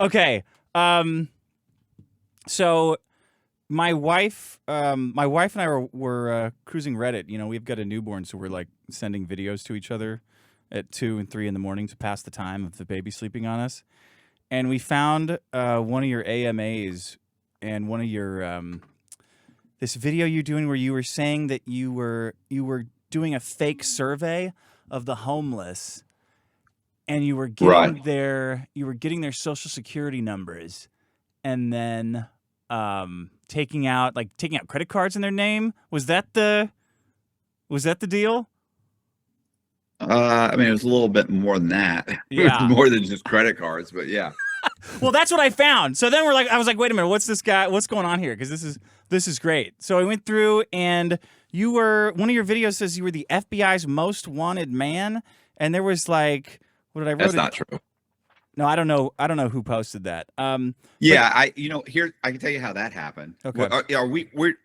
Okay. Um, so my wife and I were cruising Reddit. You know, we've got a newborn, so we're like sending videos to each other at 2 and 3 in the morning to pass the time of the baby sleeping on us. And we found one of your AMAs and one of your this video you doing where you were saying that you were doing a fake survey of the homeless and Right. you were getting their social security numbers and then taking out credit cards in their name. Was that the deal? I mean, it was a little bit more than that. It was Yeah. more than just credit cards, but yeah. Well, that's what I found. So then I was like, wait a minute, what's going on here? Because this is great. So I went through, and one of your videos says you were the FBI's most wanted man, and there was like, what did I wrote That's it? not true. No, I don't know who posted that. But Yeah, here I can tell you how that happened. okay, What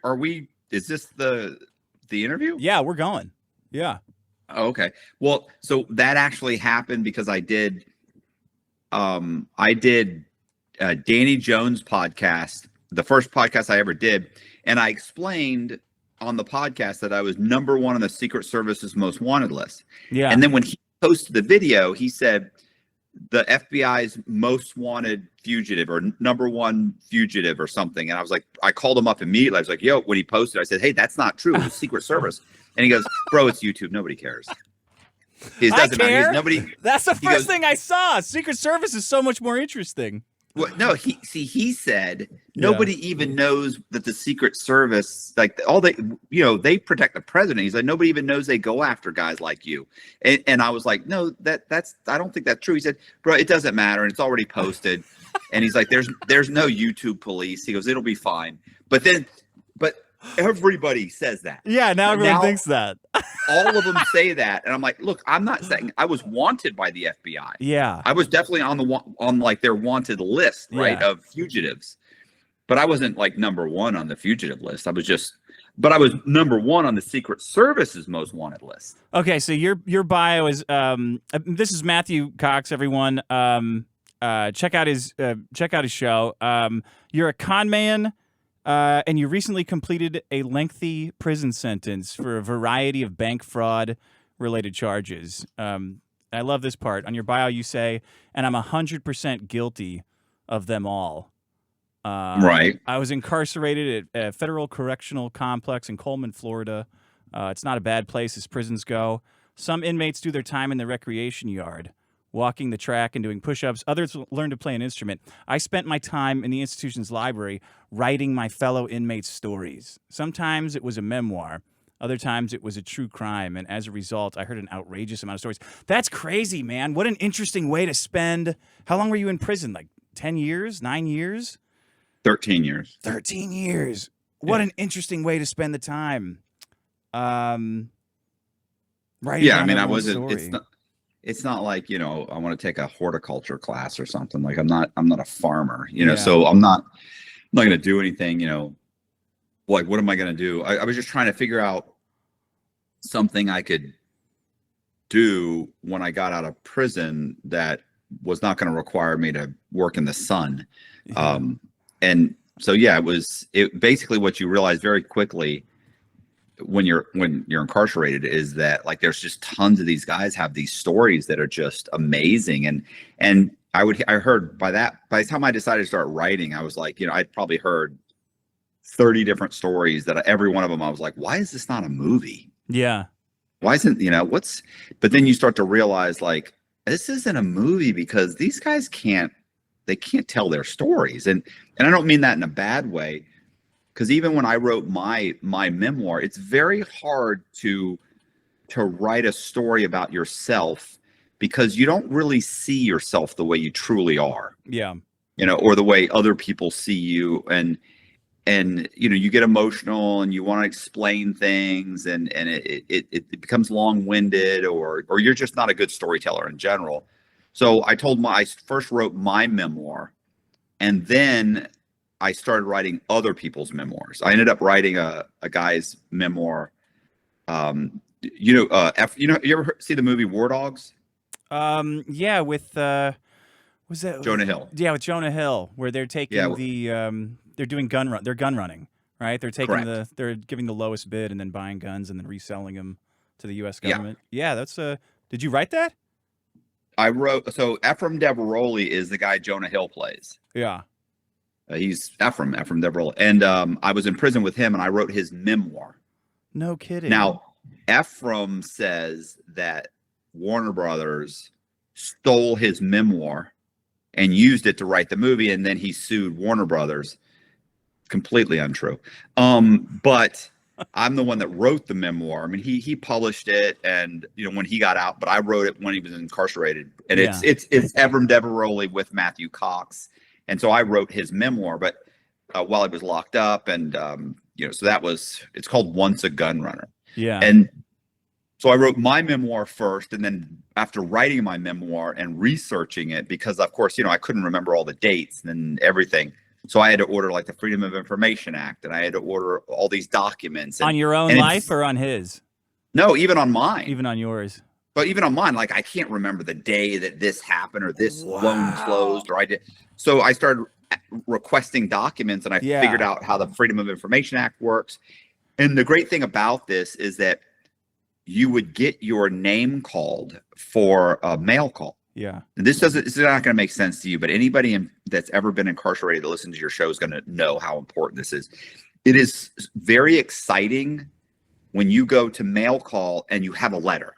are we is this the interview? yeah, we're going. Yeah. Oh, okay. Well, so that actually happened because I did Danny Jones podcast, the first podcast I ever did, and I explained on the podcast that I was number one on the Secret Service's most wanted list. Yeah. And then when he posted the video, he said the FBI's most wanted fugitive or number one fugitive or something. And I was like, I called him up immediately. I was like, yo, when he posted, I said, hey, that's not true. It was Secret Service. And he goes, bro, it's YouTube. Nobody cares. It I doesn't matter. care. Nobody. That's the He first goes, thing I saw. Secret Service is so much more interesting. well, no, he said Yeah. nobody even knows that the Secret Service, like all they protect the president. He's like, nobody even knows they go after guys like you. And I was like, no, that's I don't think that's true. He said, bro, it doesn't matter, and it's already posted. And he's like, there's no YouTube police. He goes, it'll be fine. But everybody says that. Yeah, now everyone Now thinks that. all of them say that, and I'm like, look, I'm not saying I was wanted by the FBI. Yeah. I was definitely on like their wanted list, right, Yeah. of fugitives. But I wasn't like number one on the fugitive list. But I was number one on the Secret Service's most wanted list. Okay, so your bio is this is Matthew Cox, everyone. Check out his show. You're a con man. And you recently completed a lengthy prison sentence for a variety of bank fraud related charges. I love this part. On your bio, you say, and I'm 100% guilty of them all. Right. I was incarcerated at a federal correctional complex in Coleman, Florida. It's not a bad place as prisons go. Some inmates do their time in the recreation yard, walking the track and doing push-ups. Others learn to play an instrument. I spent my time in the institution's library writing my fellow inmates' stories. Sometimes it was a memoir. Other times it was a true crime. And as a result, I heard an outrageous amount of stories. That's crazy, man. What an interesting way to spend. How long were you in prison? Like 10 years? 9 years? 13 years. 13 years. What an interesting way to spend the time. Writing Yeah, I down mean, I everyone's wasn't. story. It's not like I want to take a horticulture class or something. Like I'm not a farmer. Yeah. So I'm not going to do anything. Like what am I going to do? I was just trying to figure out something I could do when I got out of prison that was not going to require me to work in the sun. Yeah. And so, yeah, it basically what you realize very quickly when you're incarcerated is that like there's just tons of these guys have these stories that are just amazing. And I heard by the time I decided to start writing, I was like, I'd probably heard 30 different stories that every one of them I was like, why is this not a movie? Yeah. Why isn't, but then you start to realize like this isn't a movie because these guys can't tell their stories. And I don't mean that in a bad way, because even when I wrote my memoir, it's very hard to write a story about yourself because you don't really see yourself the way you truly are. Yeah. Or the way other people see you. And you get emotional and you want to explain things and it becomes long-winded or you're just not a good storyteller in general. So I first wrote my memoir, and then I started writing other people's memoirs. I ended up writing a guy's memoir. You ever see the movie War Dogs? Yeah, with Was that Jonah Hill. Yeah, with Jonah Hill, where they're Yeah, taking they're doing they're gun running, right? They're taking correct. they're giving the lowest bid and then buying guns and then reselling them to the U.S. Yeah. government. Yeah, that's Did you write that? I wrote, so Ephraim Deveroli is the guy Jonah Hill plays. Yeah. He's Ephraim Deveroli. And I was in prison with him and I wrote his memoir. No kidding. Now, Ephraim says that Warner Brothers stole his memoir and used it to write the movie, and then he sued Warner Brothers. Completely untrue. But I'm the one that wrote the memoir. I mean, he published it, and when he got out, but I wrote it when he was incarcerated, and it's Ephraim Deveroli with Matthew Cox, and so I wrote his memoir, but while I was locked up, and so it's called Once a Gun Runner. Yeah. And so I wrote my memoir first, and then after writing my memoir and researching it, because of course, I couldn't remember all the dates and everything. So I had to order like the Freedom of Information Act, and I had to order all these documents. On your own life or on his? No, even on mine. Even on yours. But even on mine, like I can't remember the day that this happened or this loan closed or I did. So I started requesting documents, and I figured out how the Freedom of Information Act works. And the great thing about this is that you would get your name called for a mail call. Yeah. And this is not going to make sense to you, but anybody that's ever been incarcerated that listens to your show is going to know how important this is. It is very exciting when you go to mail call and you have a letter.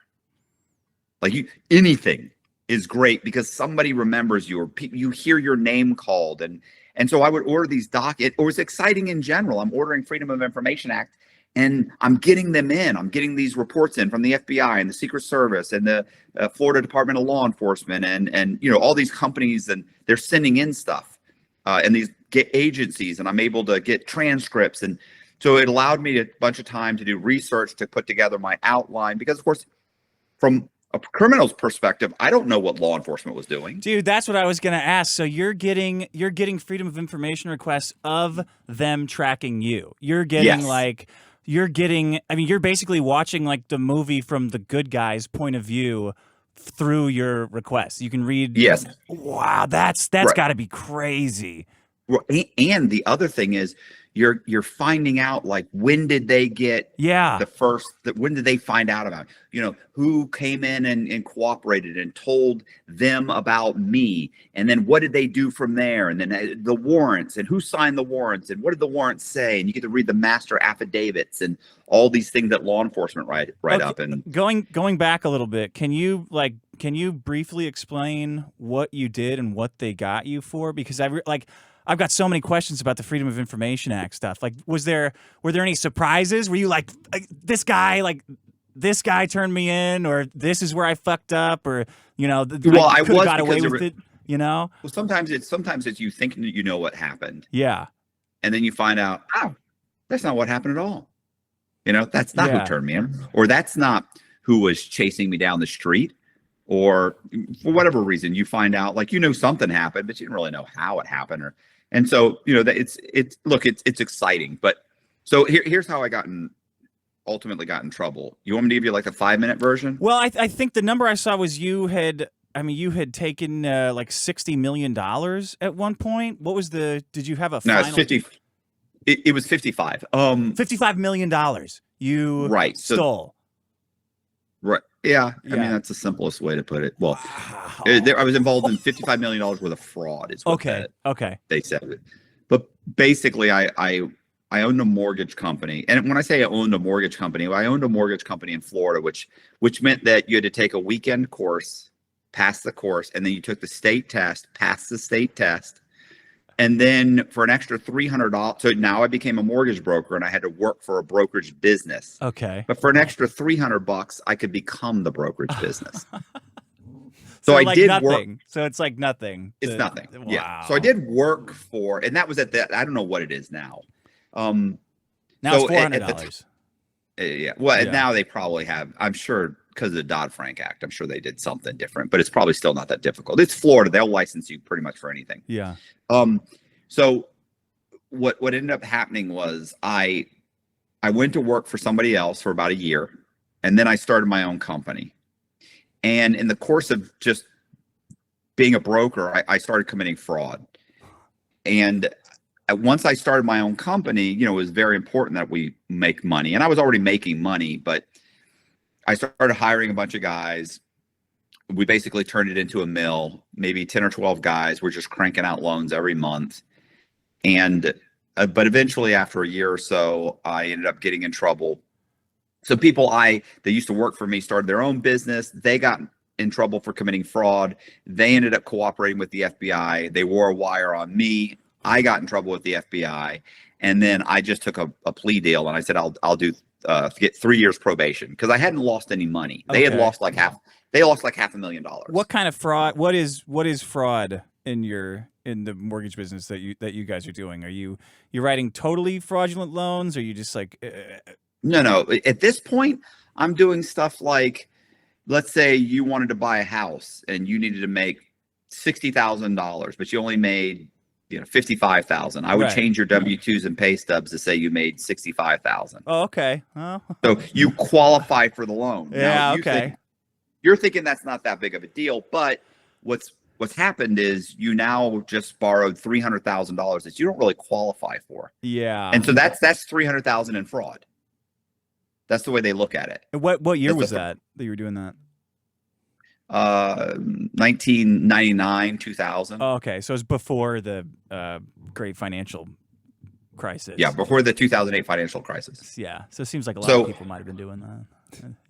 Like anything is great because somebody remembers you, or you hear your name called. And so I would order these it was exciting in general. I'm ordering Freedom of Information Act, and I'm getting them in. I'm getting these reports in from the FBI and the Secret Service and the Florida Department of Law Enforcement and all these companies, and they're sending in stuff and these agencies, and I'm able to get transcripts. And so it allowed me a bunch of time to do research, to put together my outline, because of course, from a criminal's perspective, I don't know what law enforcement was doing. Dude, that's what I was going to ask. So you're getting Freedom of Information requests of them tracking you. You're getting you're basically watching like the movie from the good guy's point of view through your requests. You can read. Yes. Wow, that's Right. got to be crazy. And the other thing is, you're finding out, like, when did they get when did they find out about who came in and cooperated and told them about me, and then what did they do from there, and then the warrants, and who signed the warrants, and what did the warrants say, and you get to read the master affidavits and all these things that law enforcement write up. And going back a little bit, can you briefly explain what you did and what they got you for? Because I've got so many questions about the Freedom of Information Act stuff. Like, were there any surprises? Were you like this guy turned me in, or this is where I fucked up, or I could have got away with it? Well, sometimes it's you think you know what happened. Yeah. And then you find out, oh, that's not what happened at all. That's not who turned me in, or that's not who was chasing me down the street, or for whatever reason you find out, like, something happened, but you didn't really know how it happened, and so that it's exciting. But so here's how I ultimately got in trouble. You want me to give you like a 5-minute version? Well, I think the number I saw was you had taken like $60 million at one point. What was did you have a No, final? it's 50. It was 55. $55 million you stole. Right. Yeah. I mean, that's the simplest way to put it. Well, I was involved in $55 million worth of fraud. Is what they said. But basically, I owned a mortgage company. And when I say I owned a mortgage company in Florida, which meant that you had to take a weekend course, pass the course, and then you took the state test, passed the state test. And then for an extra $300, so now I became a mortgage broker, and I had to work for a brokerage business. Okay. But for an extra $300, I could become the brokerage business. So I like did nothing. work. So it's like nothing. It's nothing. Wow. Yeah. So I did work for, and that was at that. I don't know what it is now. Now it's $400. Yeah. Well, now they probably have, I'm sure, because of the Dodd-Frank Act, I'm sure they did something different, but it's probably still not that difficult. It's Florida. They'll license you pretty much for anything. Yeah. So what ended up happening was I went to work for somebody else for about a year, and then I started my own company. And in the course of just being a broker, I started committing fraud. And once I started my own company, you know, it was very important that we make money. And I was already making money, but I started hiring a bunch of guys. We basically turned it into a mill. Maybe 10 or 12 guys were just cranking out loans every month. And but eventually, after a year or so, I ended up getting in trouble. So people that used to work for me started their own business. They got in trouble for committing fraud. They ended up cooperating with the FBI. They wore a wire on me. I got in trouble with the FBI, and then I just took a plea deal, and I said I'll do get 3 years probation because I hadn't lost any money. They had lost like half. They lost like $500,000. What kind of fraud? What is fraud in the mortgage business that you guys are doing? Are you writing totally fraudulent loans? Or are you just like No. At this point, I'm doing stuff like, let's say you wanted to buy a house and you needed to make $60,000, but you only made, you know, 55,000. I would Right. change your W-2s and pay stubs to say you made 65,000. Oh, okay. Oh. So you qualify for the loan. Yeah. Now, Okay. You're thinking that's not that big of a deal, but what's happened is you now just borrowed $300,000 that you don't really qualify for, Yeah. and so that's 300,000 in fraud. That's the way they look at it. What year That's was the- that you were doing that? 1999, 2000. Oh, okay. So it's before the great financial crisis. Yeah, before the 2008 financial crisis. Yeah. So it seems like a lot So- of people might have been doing that.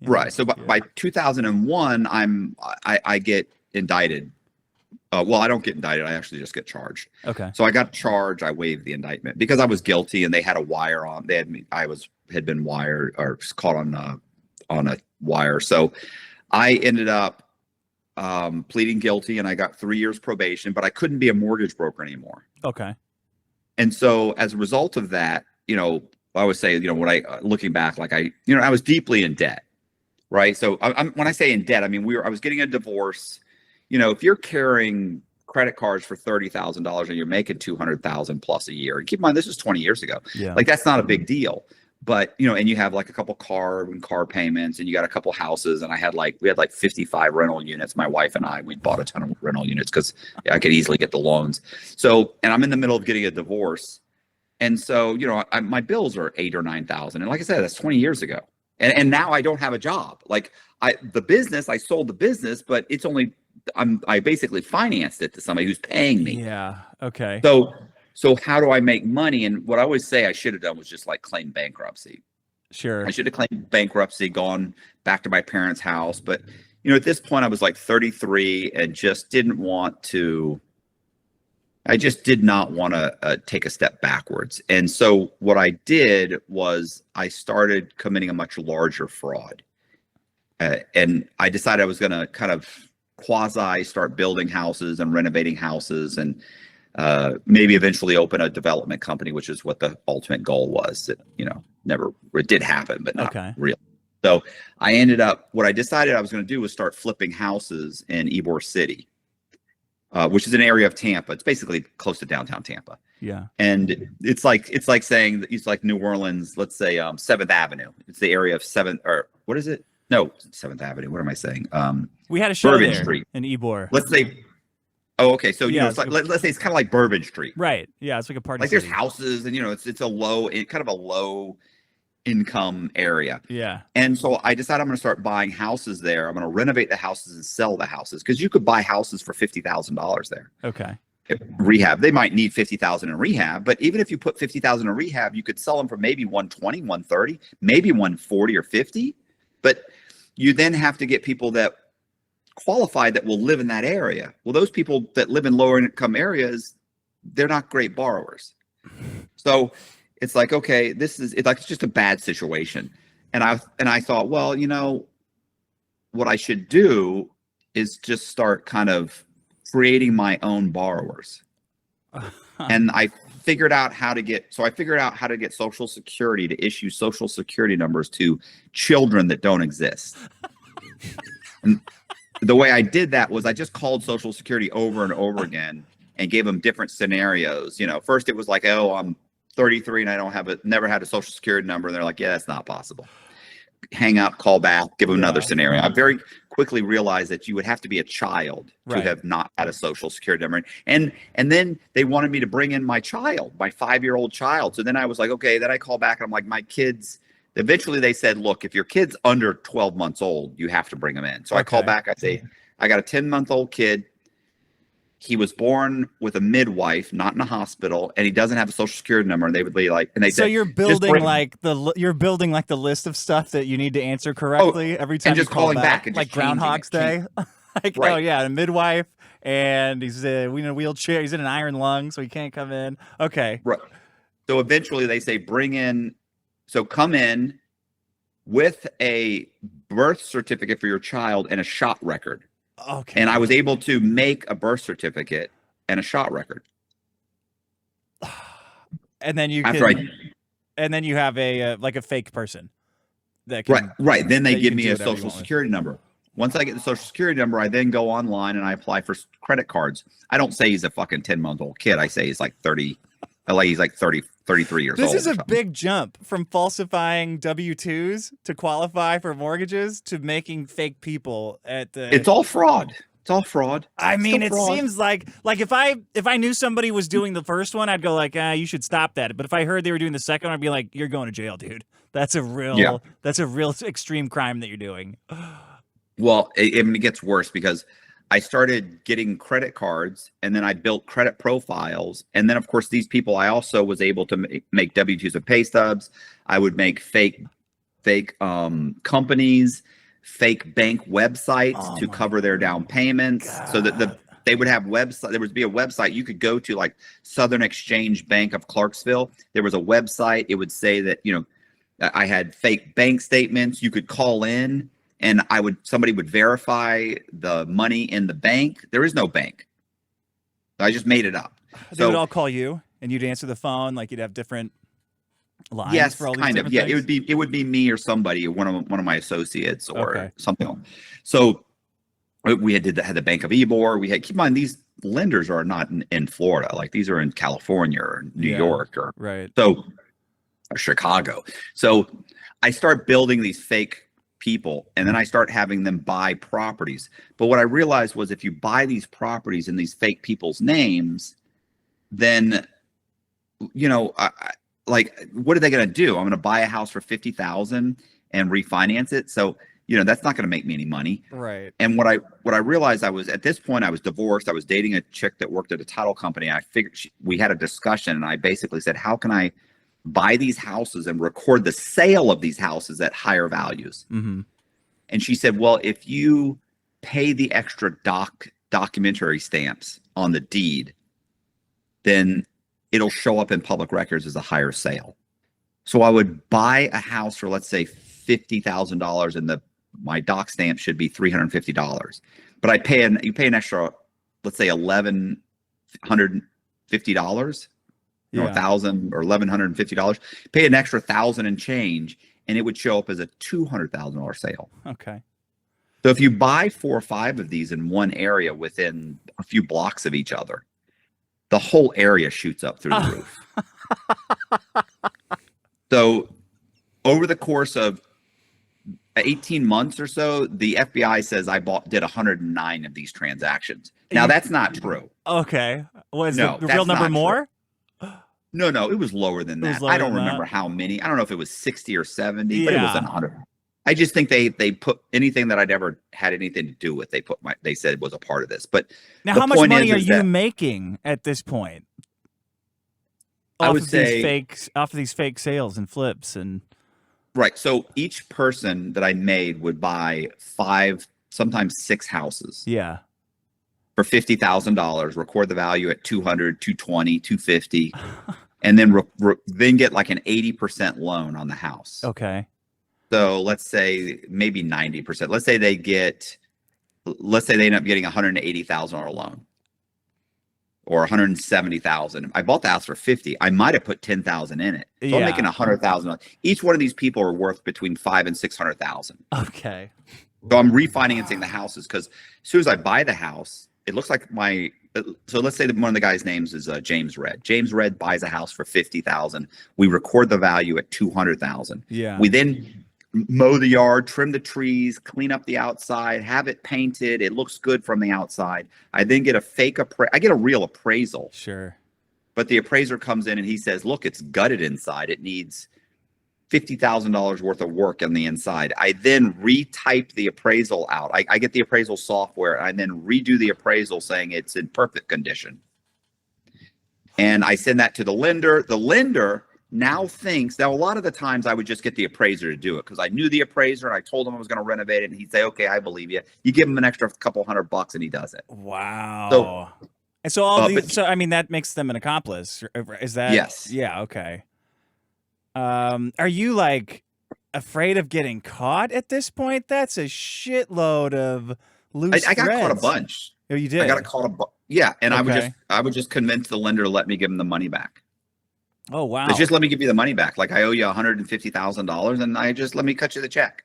Yeah. Right. So Yeah. by 2001, I get indicted. Well, I don't get indicted. I actually just get charged. Okay. So I got charged. I waived the indictment because I was guilty, and they had a wire on. They had me. Had been wired or caught on a wire. So I ended up pleading guilty, and I got 3 years probation. But I couldn't be a mortgage broker anymore. Okay. And so as a result of that, you know, I would say, you know, when looking back, like I was deeply in debt, right? So when I say in debt, I mean, I was getting a divorce. You know, if you're carrying credit cards for $30,000 and you're making 200,000 plus a year, and keep in mind, this is 20 years ago. Yeah. Like that's not a big deal. But, you know, and you have like a couple car payments, and you got a couple houses, and we had like 55 rental units. My wife and we bought a ton of rental units because I could easily get the loans. So, and I'm in the middle of getting a divorce. And so, you know, my bills are 8,000 or 9,000. And like I said, that's 20 years ago. And now I don't have a job. Like I sold the business, but it's only, I basically financed it to somebody who's paying me. Yeah. Okay. So how do I make money? And what I always say I should have done was just like claim bankruptcy. Sure. I should have claimed bankruptcy, gone back to my parents' house. But, you know, at this point I was like 33 and just did not want to take a step backwards. And so what I did was I started committing a much larger fraud. And I decided I was going to kind of quasi start building houses and renovating houses, and maybe eventually open a development company, which is what the ultimate goal was. It, you know, it did happen, but not real. So what I decided I was going to do was start flipping houses in Ybor City, which is an area of Tampa. It's basically close to downtown Tampa. Yeah. And it's like saying it's like New Orleans, let's say 7th Avenue. It's the area of 7th, or what is it? No, 7th Avenue. What am I saying? We had a show Bourbon there Street. in Ybor. Let's say, oh, okay. So, you Yeah, know, it's like, let's say it's kind of like Bourbon Street. Right. Yeah. It's like a party. Like there's city. houses, and, you know, it's kind of a low income area. Yeah. And so I decided I'm going to start buying houses there. I'm going to renovate the houses and sell the houses, because you could buy houses for $50,000 there. Okay. Rehab, they might need 50,000 in rehab, but even if you put 50,000 in rehab, you could sell them for maybe 120, 130, maybe 140 or 50. But you then have to get people that qualified that will live in that area. Well, those people that live in lower income areas, they're not great borrowers. So it's like, okay, it's just a bad situation. And I thought, well, you know, what I should do is just start kind of creating my own borrowers. And I figured out how to get Social Security to issue Social Security numbers to children that don't exist. And the way I did that was I just called Social Security over and over again and gave them different scenarios. You know, first it was like, oh, I'm 33 and I never had a Social Security number. And they're like, yeah, that's not possible. hang up, call back, give them another Yeah. scenario. I very quickly realized that you would have to be a child to Right. have not had a social security number. And then they wanted me to bring in my child, my 5-year-old child. So then I was like, okay, then I call back and I'm like, my kids, eventually they said, look, if your kid's under 12 months old, you have to bring them in. So I call Okay. back, I say, I got a 10-month-old kid. He was born with a midwife, not in a hospital, and he doesn't have a social security number. And they would be like, and they So said, you're "Just building bring-" like the list of stuff that you need to answer correctly every time and just you call calling back and like just changing Groundhog's it, Day. Like, oh Right. yeah, a midwife, and he's in a wheelchair. He's in an iron lung, so he can't come in. Okay. Right. So eventually they say, come in with a birth certificate for your child and a shot record. Okay. And I was able to make a birth certificate and a shot record. And then you After and then you have a like a fake person that can, right. Then they that you give can me do a whatever you social want with. security number. Once I get the social security number, I then go online and I apply for credit cards. I don't say he's a fucking 10-month-old kid. I say he's like 30, he's like 30, 33 years old. This is or a something. big jump from falsifying W-2s to qualify for mortgages to making fake people at the. It's all fraud. It's all fraud. I mean, it Still fraud. seems like if I knew somebody was doing the first one, I'd go like, you should stop that. But if I heard they were doing the second one, I'd be like, you're going to jail, dude. That's a real extreme crime that you're doing. Well, it gets worse because I started getting credit cards and then I built credit profiles. And then, of course, these people, I also was able to make W-2s and pay stubs. I would make fake companies, fake bank websites to cover their down payments. So that they would have website. There would be a website you could go to, like Southern Exchange Bank of Clarksville. There was a website. It would say that, I had fake bank statements. You could call in and somebody would verify the money in the bank. There is no bank. I just made it up. They would all call you and you'd answer the phone. Like you'd have different lines. Yes, for all these kind of. different Yeah, things? it would be me or somebody, one of my associates or Okay. something. So we had the Bank of Ybor. Keep in mind, these lenders are not in Florida. Like these are in California or New York or Right. or Chicago. So I start building these fake people and then I start having them buy properties. But what I realized was if you buy these properties in these fake people's names, then, like, what are they going to do? I'm going to buy a house for $50,000 and refinance it. So, that's not going to make me any money. Right. And what I realized, at this point, I was divorced. I was dating a chick that worked at a title company. I figured we had a discussion and I basically said, how can I buy these houses and record the sale of these houses at higher values? Mm-hmm. And she said, well, if you pay the extra documentary stamps on the deed, then it'll show up in public records as a higher sale. So I would buy a house for, let's say, $50,000 and my doc stamp should be $350. But you pay an extra, let's say $1,150, $1,000 or $1,150, pay an extra $1,000 and change, and it would show up as a $200,000 sale. Okay. So if you buy 4 or 5 of these in one area within a few blocks of each other, the whole area shoots up through the roof. So over the course of 18 months or so, the FBI says did 109 of these transactions. Now that's not true. Okay. Was No, the that's real number not more? No, it was lower than that. I don't remember how many. I don't know if it was 60 or 70, but it was 100. I just think they put anything that I'd ever had anything to do with. They said was a part of this. But now, how much money are you making at this point? I would say off of these fake sales and flips and. Right. So each person that I made would buy 5, sometimes 6 houses. Yeah. For $50,000, record the value at 200, 220, 250, and then get like an 80% loan on the house. Okay. So let's say maybe 90%. Let's say they end up getting $180,000 loan or $170,000. I bought the house for $50,000. I might have put $10,000 in it. So I'm making $100,000. Each one of these people are worth between $500,000 and $600,000. Okay. So I'm refinancing the houses because as soon as I buy the house, it looks like so let's say that one of the guys' names is James Red. James Red buys a house for $50,000. We record the value at $200,000. Yeah. We then mow the yard, trim the trees, clean up the outside, have it painted. It looks good from the outside. I then get I get a real appraisal. Sure. But the appraiser comes in and he says, look, it's gutted inside. It needs $50,000 worth of work on the inside. I then retype the appraisal out. I get the appraisal software. I then redo the appraisal saying it's in perfect condition. And I send that to the lender. The lender now thinks, now a lot of the times I would just get the appraiser to do it because I knew the appraiser and I told him I was going to renovate it. And he'd say, okay, I believe you. You give him an extra couple $100 and he does it. Wow. And so all these, so I mean, that makes them an accomplice. Is that? Yes. Yeah. Okay. Are you like afraid of getting caught at this point? That's a shitload of loose I got caught a threads. bunch. Oh, you did? I got caught yeah. And Okay. I would just convince the lender to let me give him the money back. Oh, wow. They just let me give you the money back. Like I owe you $150,000 and I just let me cut you the check.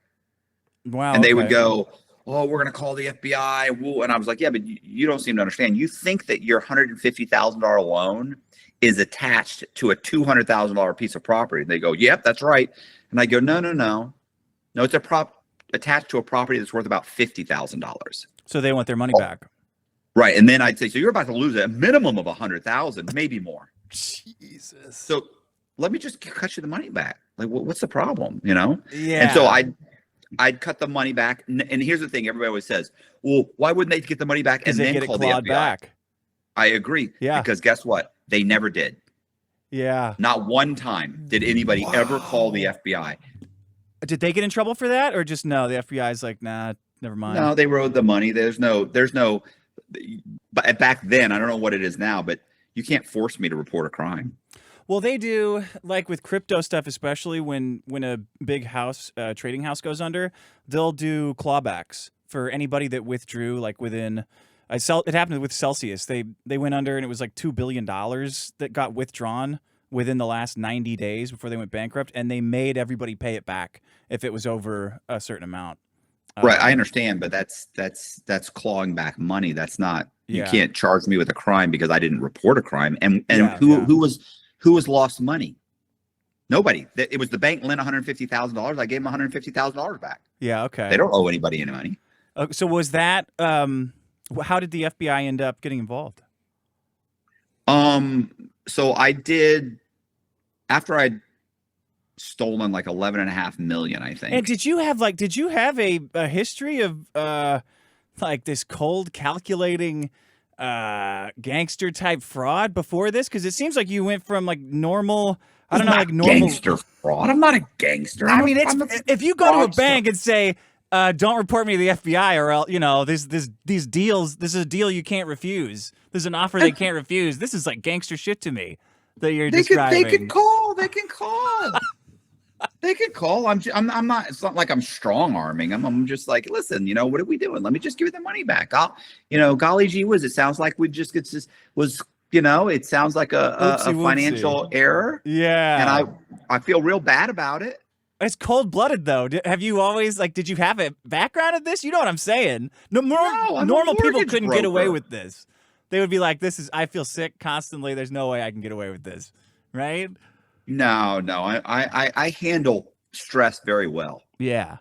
Wow. And they would go, oh, we're going to call the FBI. Woo. And I was like, yeah, but you don't seem to understand. You think that your $150,000 loan is attached to a $200,000 piece of property. And they go, yep, that's right. And I go, no. No, it's attached to a property that's worth about $50,000. So they want their money back. Right. And then I'd say, so you're about to lose a minimum of 100,000, maybe more. Jesus. So let me just cut you the money back. Like, what's the problem? You know? Yeah. And so I'd cut the money back. And here's the thing. Everybody always says, well, why wouldn't they get the money back and then call the FBI? Back. I agree. Yeah. Because guess what? They never did. Yeah. Not one time did anybody ever call the FBI. Did they get in trouble for that, or just no? The FBI's like, nah, never mind. No, they rode the money. There's no. But back then, I don't know what it is now, but you can't force me to report a crime. Well, they do, like with crypto stuff, especially when a big house, trading house goes under, they'll do clawbacks for anybody that withdrew, like within. It happened with Celsius. They went under, and it was like $2 billion that got withdrawn within the last 90 days before they went bankrupt, and they made everybody pay it back if it was over a certain amount. Right, I understand, but that's clawing back money. That's not. You can't charge me with a crime because I didn't report a crime. And who was lost money? Nobody. It was the bank lent $150,000. I gave them $150,000 back. Yeah. Okay. They don't owe anybody any money. So was that? How did the FBI end up getting involved? So I did after I'd stolen like 11.5 million, I think. And did you have a history of like this cold calculating gangster type fraud before this? Because it seems like you went from like normal, I don't know, like normal gangster fraud. I'm not a gangster. I mean, if you go to a bank and say, don't report me to the FBI, or else, these deals. This is a deal you can't refuse. This is an offer they can't refuse. This is like gangster shit to me that you're describing. They can call. They can call. They can call. I'm not. It's not like I'm strong arming them. I'm just like, listen. What are we doing? Let me just give you the money back. Golly gee whiz. It sounds like we just it sounds like a financial error. Yeah. And I feel real bad about it. It's cold-blooded, though. Have you always, did you have a background of this? You know what I'm saying? Normal people couldn't get away with this. They would be like, I feel sick constantly. There's no way I can get away with this. Right? No. I handle stress very well. Yeah.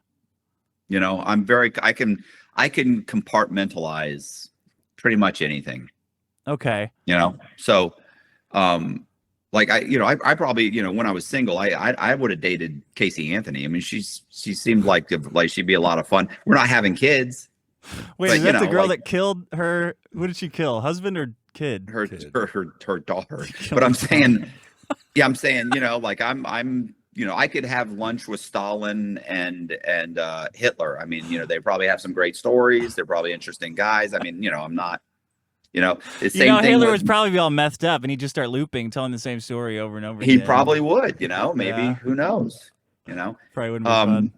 I can compartmentalize pretty much anything. Okay. So, I probably, when I was single, I would have dated Casey Anthony. I mean, she seemed like she'd be a lot of fun. We're not having kids. Wait, is that the girl that killed her? What did she kill? Husband or kid? Her daughter. But I'm saying, I could have lunch with Stalin and Hitler. I mean, they probably have some great stories. They're probably interesting guys. I mean, I'm not. Hitler was probably all messed up, and he'd just start looping, telling the same story over and over again. He probably would, maybe, who knows, Probably wouldn't be fun.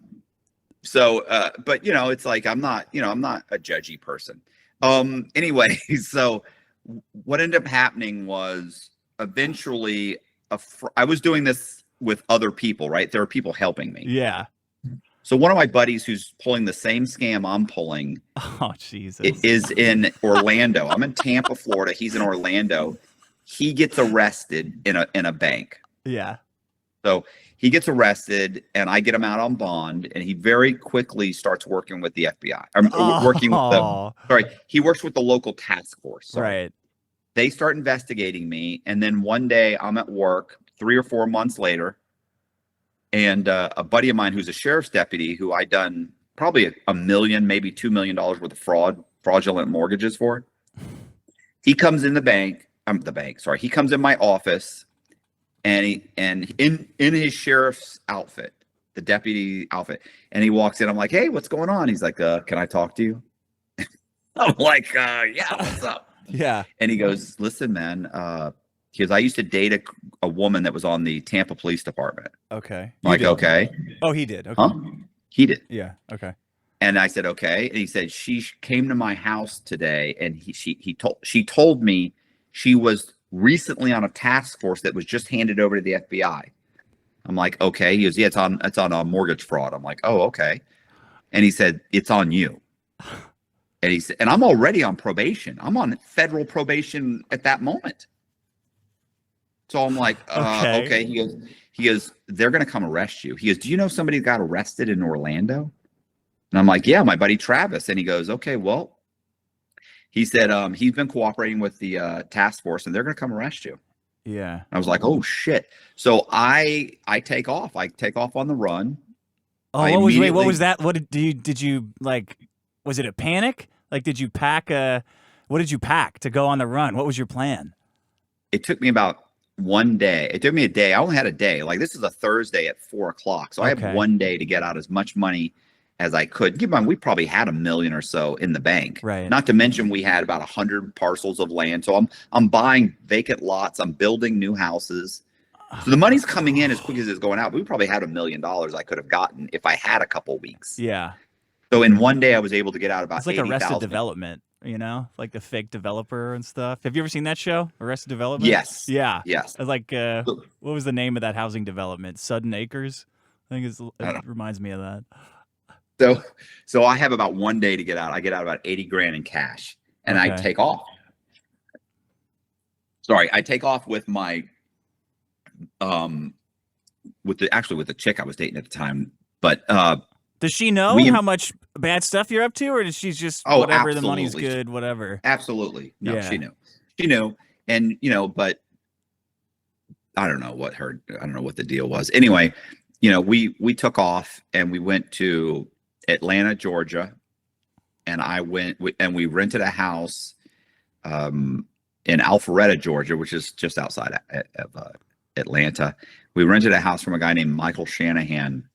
So, but it's like, I'm not a judgy person. Anyway, so what ended up happening was eventually I was doing this with other people, right? There are people helping me. Yeah. So one of my buddies who's pulling the same scam I'm pulling is in Orlando. I'm in Tampa, Florida. He's in Orlando. He gets arrested in a bank. Yeah. So he gets arrested, and I get him out on bond, and he very quickly starts working with the FBI. Working with the he works with the local task force. Sorry. Right. They start investigating me, and then one day I'm at work 3 or 4 months later, and a buddy of mine who's a sheriff's deputy, who I done probably $1 million, maybe $2 million worth of fraudulent mortgages for. He comes in he comes in my office, and in his sheriff's outfit, the deputy outfit, and he walks in. I'm like, "Hey, what's going on?" He's like, "Can I talk to you?" I'm like, "Yeah, what's up?" Yeah. And he goes, "Listen, man, because I used to date a woman that was on the Tampa Police Department." Okay. I'm like, okay. Oh, he did. Okay. Huh? He did. Yeah. Okay. And I said, okay. And he said, she came to my house today, and she told me she was recently on a task force that was just handed over to the FBI. I'm like, okay. He goes, yeah, it's on a mortgage fraud. I'm like, oh, okay. And he said, it's on you. And he said, and I'm already on probation. I'm on federal probation at that moment. So I'm like, okay. He goes, they're going to come arrest you. He goes, do you know somebody got arrested in Orlando? And I'm like, yeah, my buddy Travis. And he goes, okay, well, he said, he's been cooperating with the task force, and they're going to come arrest you. Yeah. I was like, oh shit. So I take off. I take off on the run. Oh, what was that? What did you like? Was it a panic? Like, did you pack what did you pack to go on the run? What was your plan? It took me about one day. It took me a day. I only had a day. Like, this is a Thursday at 4 o'clock. So I have one day to get out as much money as I could. Keep in mind, we probably had $1 million or so in the bank. Right. Not to mention we had about 100 parcels of land. So I'm buying vacant lots. I'm building new houses. So the money's coming in as quick as it's going out. But we probably had $1 million I could have gotten if I had a couple weeks. Yeah. So in one day I was able to get out about it's like 80,000. Arrested Development, like the fake developer and stuff. Have you ever seen that show, Arrested Development? Yes. Yeah. Yes. Like what was the name of that housing development? Sudden Acres. I think it reminds me of that. So I have about one day to get out. I get out about 80 grand in cash, and I take off. Sorry, I take off with my with the chick I was dating at the time. But does she know how much bad stuff you're up to, or does she just whatever, the money's good, whatever? Absolutely. No, she knew. She knew. And but I don't know what the deal was. Anyway, we took off, and we went to Atlanta, Georgia, and we rented a house in Alpharetta, Georgia, which is just outside of Atlanta. We rented a house from a guy named Michael Shanahan,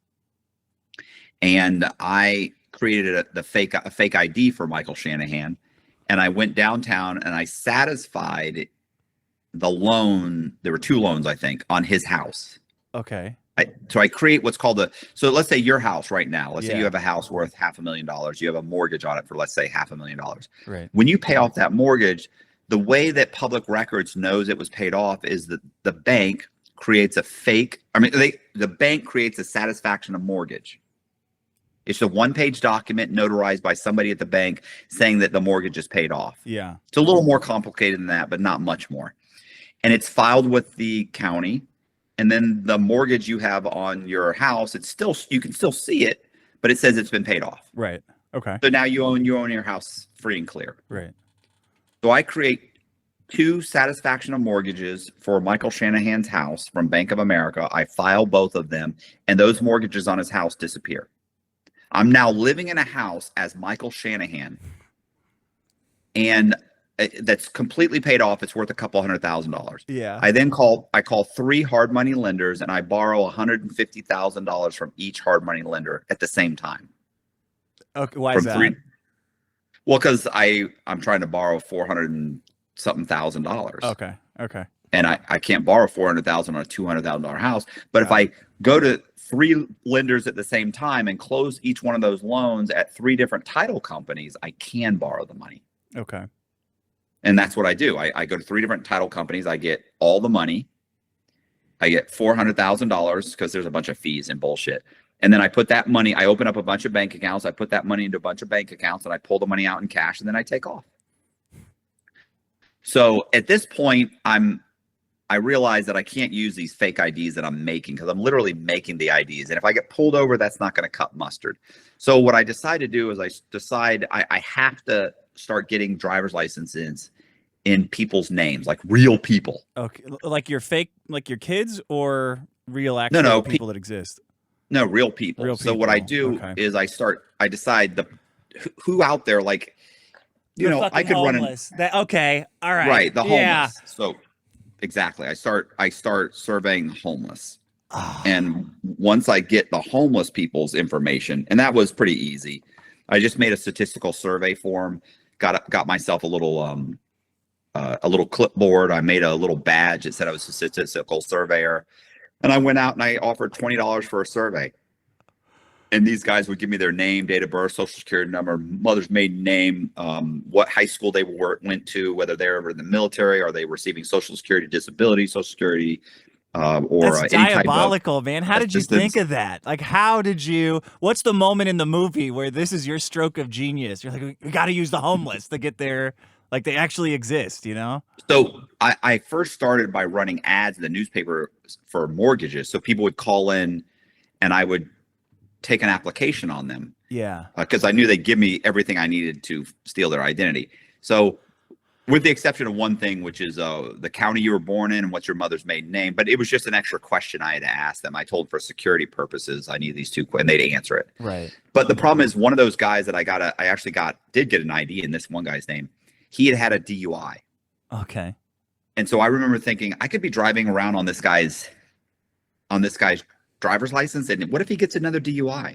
and I created a fake ID for Michael Shanahan, and I went downtown and I satisfied the loan. There were 2 loans, I think, on his house. Okay. So I create what's called so let's say your house right now, let's say you have a house worth $500,000. You have a mortgage on it for, let's say, $500,000. Right. When you pay off that mortgage, the way that public records knows it was paid off is that the bank creates the bank creates a satisfaction of mortgage. It's a 1-page document notarized by somebody at the bank saying that the mortgage is paid off. Yeah. It's a little more complicated than that, but not much more. And it's filed with the county. And then the mortgage you have on your house, you can still see it, but it says it's been paid off. Right. Okay. So now you own your house free and clear. Right. So I create 2 satisfaction of mortgages for Michael Shanahan's house from Bank of America. I file both of them, and those mortgages on his house disappear. I'm now living in a house as Michael Shanahan, and that's completely paid off. It's worth a couple $100,000. Yeah. I call 3 hard money lenders, and I borrow $150,000 from each hard money lender at the same time. Okay. Why is that? Well, because I'm trying to borrow $400,000 something. Okay. Okay. And I can't borrow $400,000 on a $200,000 house. But if I go to 3 lenders at the same time and close each one of those loans at 3 different title companies, I can borrow the money. Okay. And that's what I do. I go to 3 different title companies. I get all the money. I get $400,000 because there's a bunch of fees and bullshit. And then I put that money, I open up a bunch of bank accounts. I put that money into a bunch of bank accounts, and I pull the money out in cash, and then I take off. So at this point, I'm I realized that I can't use these fake IDs that I'm making because I'm literally making the IDs. And if I get pulled over, that's not going to cut mustard. So what I decided to do is I have to start getting driver's licenses in people's names, like real people. Okay, like your fake, like your kids, or real No, actual people that exist. No, real people. Real So what I people. do Okay. is I decide who out there, like, you The know, I fucking could run an homeless. Okay, all right. right, the Yeah. homeless. So exactly. I start surveying the homeless. Ah, And once I get the homeless people's information, and that was pretty easy. I just made a statistical survey form, got myself a little clipboard. I made a little badge that said I was a statistical surveyor. And I went out and I offered $20 for a survey. And these guys would give me their name, date of birth, social security number, mother's maiden name, what high school they went to, whether they were in the military or they were receiving social security, disability, social security, or that's any type of diabolical, man. How did you assistance. think of that? Like, how did you? What's the moment in the movie where this is your stroke of genius? You're like, we got to use the homeless to get there. Like they actually exist, you know? So I first started by running ads in the newspaper for mortgages. So people would call in and I would take an application on them Yeah. because I knew they'd give me everything I needed to steal their identity. So with the exception of one thing, which is the county you were born in and what's your mother's maiden name. But it was just an extra question I had to ask them. I told for security purposes, I need these two, and they'd answer it. Right. But the problem is one of those guys that did get an ID in this one guy's name. He had a DUI. Okay. And so I remember thinking I could be driving around on this guy's driver's license. And what if he gets another DUI?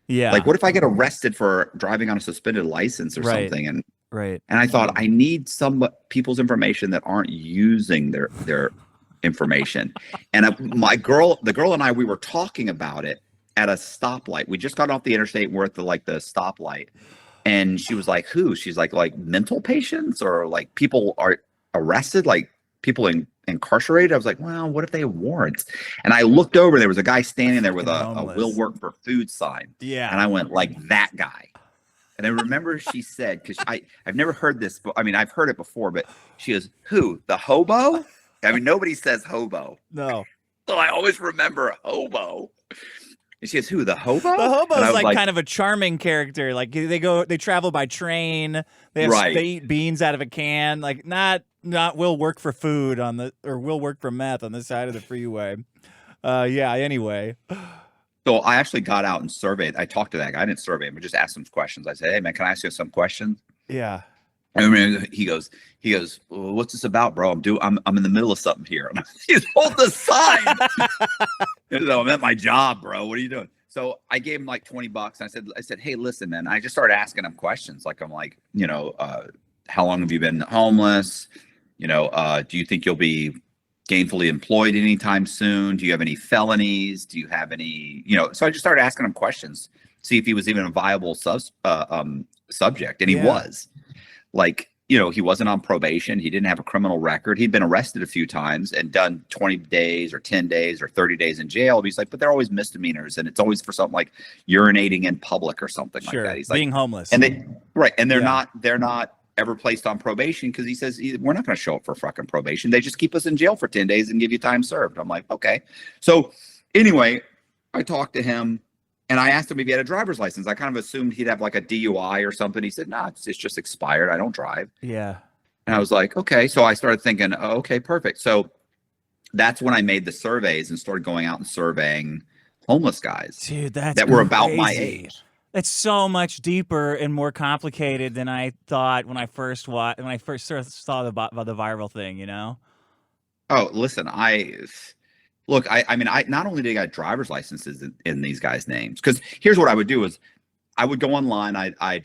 Yeah. Like, what if I get arrested for driving on a suspended license or Right. something? And Right. I thought I need some people's information that aren't using their information. And the girl and I, we were talking about it at a stoplight. We just got off the interstate. We're at the stoplight. And she was like, who? She's like mental patients or like people are arrested, like people incarcerated. I was like, well, what if they have warrants? And I looked over, there was a guy standing there with a Homeless. will work for food sign. Yeah. And I went like that guy. And I remember she said, because I've never heard this, but I mean, I've heard it before, but she goes, who? The hobo? I mean, nobody says hobo. No. So I always remember hobo. And she goes, who? The hobo? The hobo And I is was like kind of a charming character. Like they travel by train. They eat beans out of a can. Like not will work for food will work for meth on the side of the freeway. Yeah. Anyway. So I actually got out and surveyed. I talked to that guy. I didn't survey him, but just asked him questions. I said, hey man, can I ask you some questions? Yeah. I mean, he goes, well, what's this about, bro? I'm in the middle of something here. He's holding the sign. I'm at my job, bro. What are you doing? So I gave him like $20. And I said, hey, listen, man. I just started asking him questions. Like, I'm like, how long have you been homeless? Do you think you'll be gainfully employed anytime soon? Do you have any felonies? Do you have any, so I just started asking him questions, see if he was even a viable subject. And he was. Like, he wasn't on probation. He didn't have a criminal record. He'd been arrested a few times and done 20 days or 10 days or 30 days in jail. But he's like, but they're always misdemeanors. And it's always for something like urinating in public or something like that. He's being like, homeless. And they're not ever placed on probation because he says, we're not going to show up for fucking probation. They just keep us in jail for 10 days and give you time served. I'm like, okay. So anyway, I talked to him. And I asked him if he had a driver's license. I kind of assumed he'd have like a DUI or something. He said, no, it's just expired. I don't drive. Yeah. And I was like, okay. So I started thinking, oh, okay, perfect. So that's when I made the surveys and started going out and surveying homeless guys. Dude, that were about my age. It's so much deeper and more complicated than I thought when I first saw the viral thing, Oh, listen, Look, I mean, I not only did I got driver's licenses in these guys' names, because here's what I would do is I would go online. I'd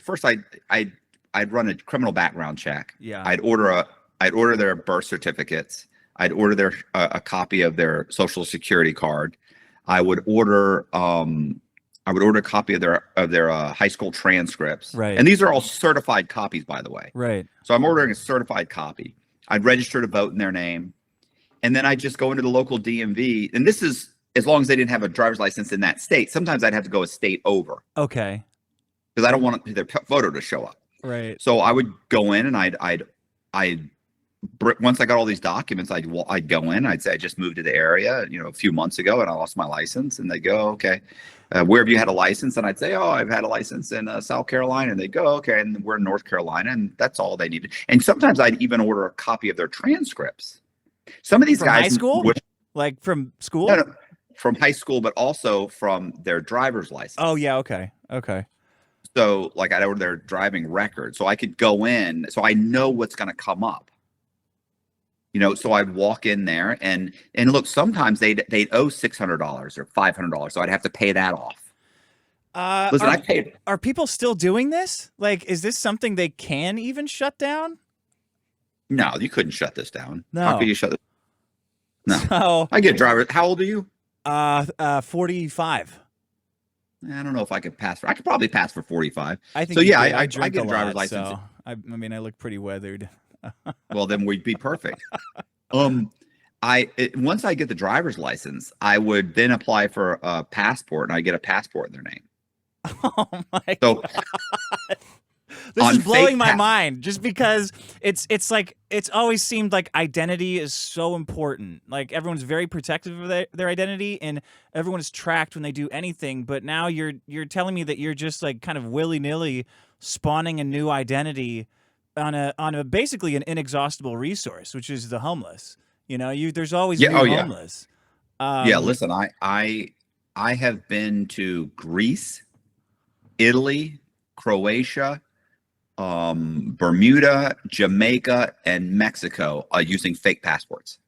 run a criminal background check. Yeah. I'd order their birth certificates. I'd order a copy of their social security card. I would order a copy of their high school transcripts. Right. And these are all certified copies, by the way. Right. So I'm ordering a certified copy. I'd register to vote in their name. And then I just go into the local DMV, and this is as long as they didn't have a driver's license in that state. Sometimes I'd have to go a state over Okay. because I don't want their photo to show up. Right. So I would go in and I'd once I got all these documents, I'd go in. I'd say I just moved to the area, a few months ago, and I lost my license. And they go, okay, where have you had a license? And I'd say, oh, I've had a license in South Carolina. And they go, okay, and we're in North Carolina, and that's all they needed. And sometimes I'd even order a copy of their transcripts. Some of these From guys, high school, like from school. no, from high school, but also from their driver's license. Oh yeah, okay. So like I'd order their driving record, so I could go in, so I know what's going to come up. So I'd walk in there and look, sometimes they'd owe $600 or $500, so I'd have to pay that off. Listen, I paid. Are people still doing this? Like, is this something they can even shut down? No, you couldn't shut this down. No. How could you shut this? No. So, I get driver. How old are you? 45. I don't know if I could pass for. I could probably pass for 45. I think so. you Yeah, do. I drink get a a driver's lot, license. so I mean, I look pretty weathered. Well, then we'd be perfect. Once I get the driver's license, I would then apply for a passport, and I get a passport in their name. Oh my So god. This on is blowing fake my mind just because it's like it's always seemed like identity is so important. Like everyone's very protective of their identity and everyone is tracked when they do anything, but now you're telling me that you're just like kind of willy-nilly spawning a new identity on a basically an inexhaustible resource, which is the homeless. There's always new homeless. Yeah, listen, I have been to Greece, Italy, Croatia, Bermuda, Jamaica, and Mexico using fake passports.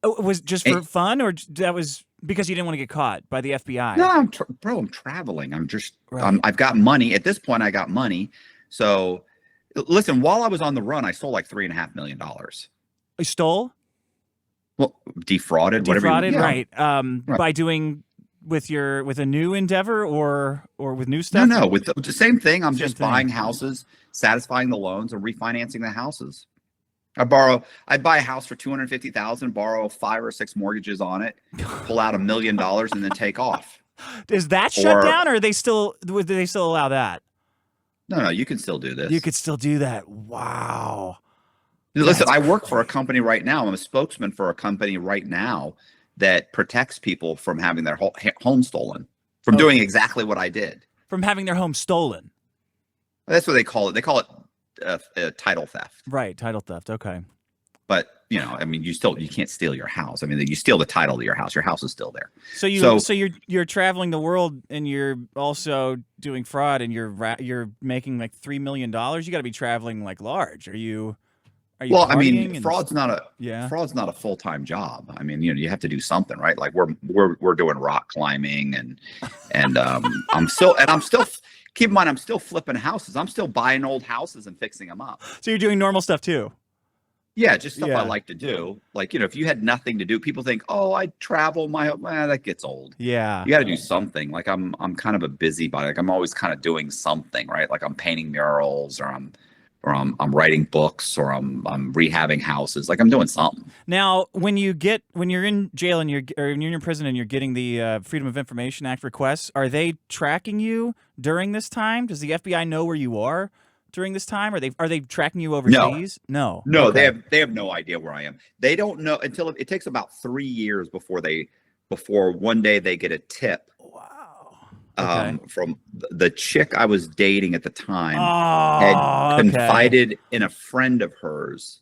Oh, it was just for fun, or that was because you didn't want to get caught by the FBI? No, I'm traveling. I'm just, Right. I've got money. At this point, I got money. So listen, while I was on the run, I stole like $3.5 million. You stole? Well, defrauded, whatever. Defrauded, Yeah. right? Right. By doing with a new endeavor or with new stuff? No, with the same thing. I'm Same just thing. buying houses, satisfying the loans, and refinancing the houses. I'd buy a house for $250,000, borrow 5 or 6 mortgages on it, pull out $1 million, and then take off. Is that shut down, or do they still allow that? No, you can still do this. You could still do that. Wow. Listen, That's I work for a company right now. I'm a spokesman for a company right now that protects people from having their home stolen, from doing exactly what I did. From having their home stolen. That's what they call it. They call it title theft. Right, title theft. Okay. But I mean, you can't steal your house. I mean, you steal the title to your house. Your house is still there. So you're traveling the world and you're also doing fraud and you're making like $3 million. You got to be traveling like large. Are you? Well, I mean, partying and- fraud's not a full-time job. I mean, you have to do something, right? Like we're doing rock climbing and I'm still keep in mind I'm still flipping houses. I'm still buying old houses and fixing them up. So you're doing normal stuff too. Yeah, just stuff Yeah. I like to do. Like, if you had nothing to do, people think, "Oh, I travel that gets old." Yeah. You got to do something. Like I'm kind of a busybody. Like I'm always kind of doing something, right? Like I'm painting murals or I'm writing books or I'm rehabbing houses. Like I'm doing something. Now, when you're in jail and when you're in prison and you're getting the Freedom of Information Act requests, are they tracking you during this time? Does the FBI know where you are during this time? Are they tracking you overseas? No. No, Okay. they have no idea where I am. They don't know until it takes about 3 years before one day they get a tip Wow. Okay. from the chick I was dating at the time. Oh, Had okay. confided in a friend of hers,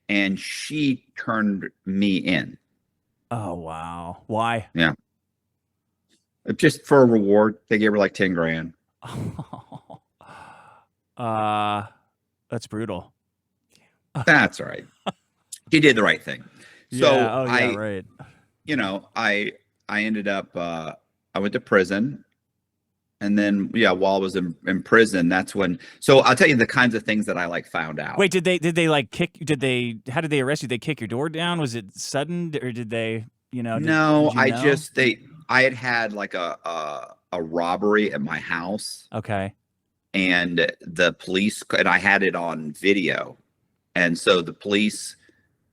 and she turned me in. Oh wow. Why? Just for a reward. They gave her like 10 grand. That's brutal. That's right. She did the right thing. So yeah. Oh yeah. Right. I ended up I went to prison. And then, while I was in prison, that's when. So I'll tell you the kinds of things that I found out. Wait, did they like kick? How did they arrest you? Did they kick your door down? Was it sudden, or did they? No, did you know? I had like a robbery at my house, Okay. and the police, and I had it on video, and so the police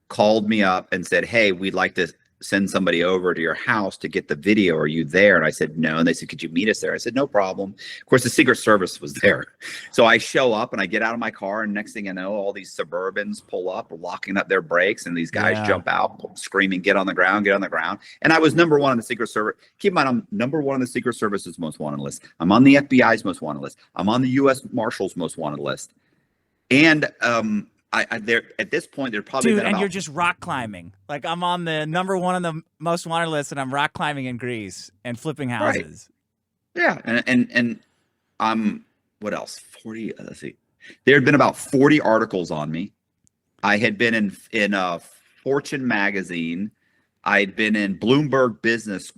called me up and said, "Hey, we'd like to send somebody over to your house to get the video. Are you there? And I said, no. And they said, could you meet us there? I said, no problem. Of course, the Secret Service was there. So I show up and I get out of my car, and next thing I know, all these Suburbans pull up, locking up their brakes, and these guys jump out screaming, get on the ground, get on the ground. And I was number one on the Secret Service. Keep in mind, I'm number one on the Secret Service's most wanted list. I'm on the FBI's most wanted list. I'm on the U.S. Marshals most wanted list. And I there at this point, they're probably dude, and you're just rock climbing. Like, I'm on the number one on the most wanted list, and I'm rock climbing in Greece and flipping houses. Right. Yeah, and I'm what else? 40. Let's see. There had been about 40 articles on me. I had been in Fortune magazine. I'd been in Bloomberg Business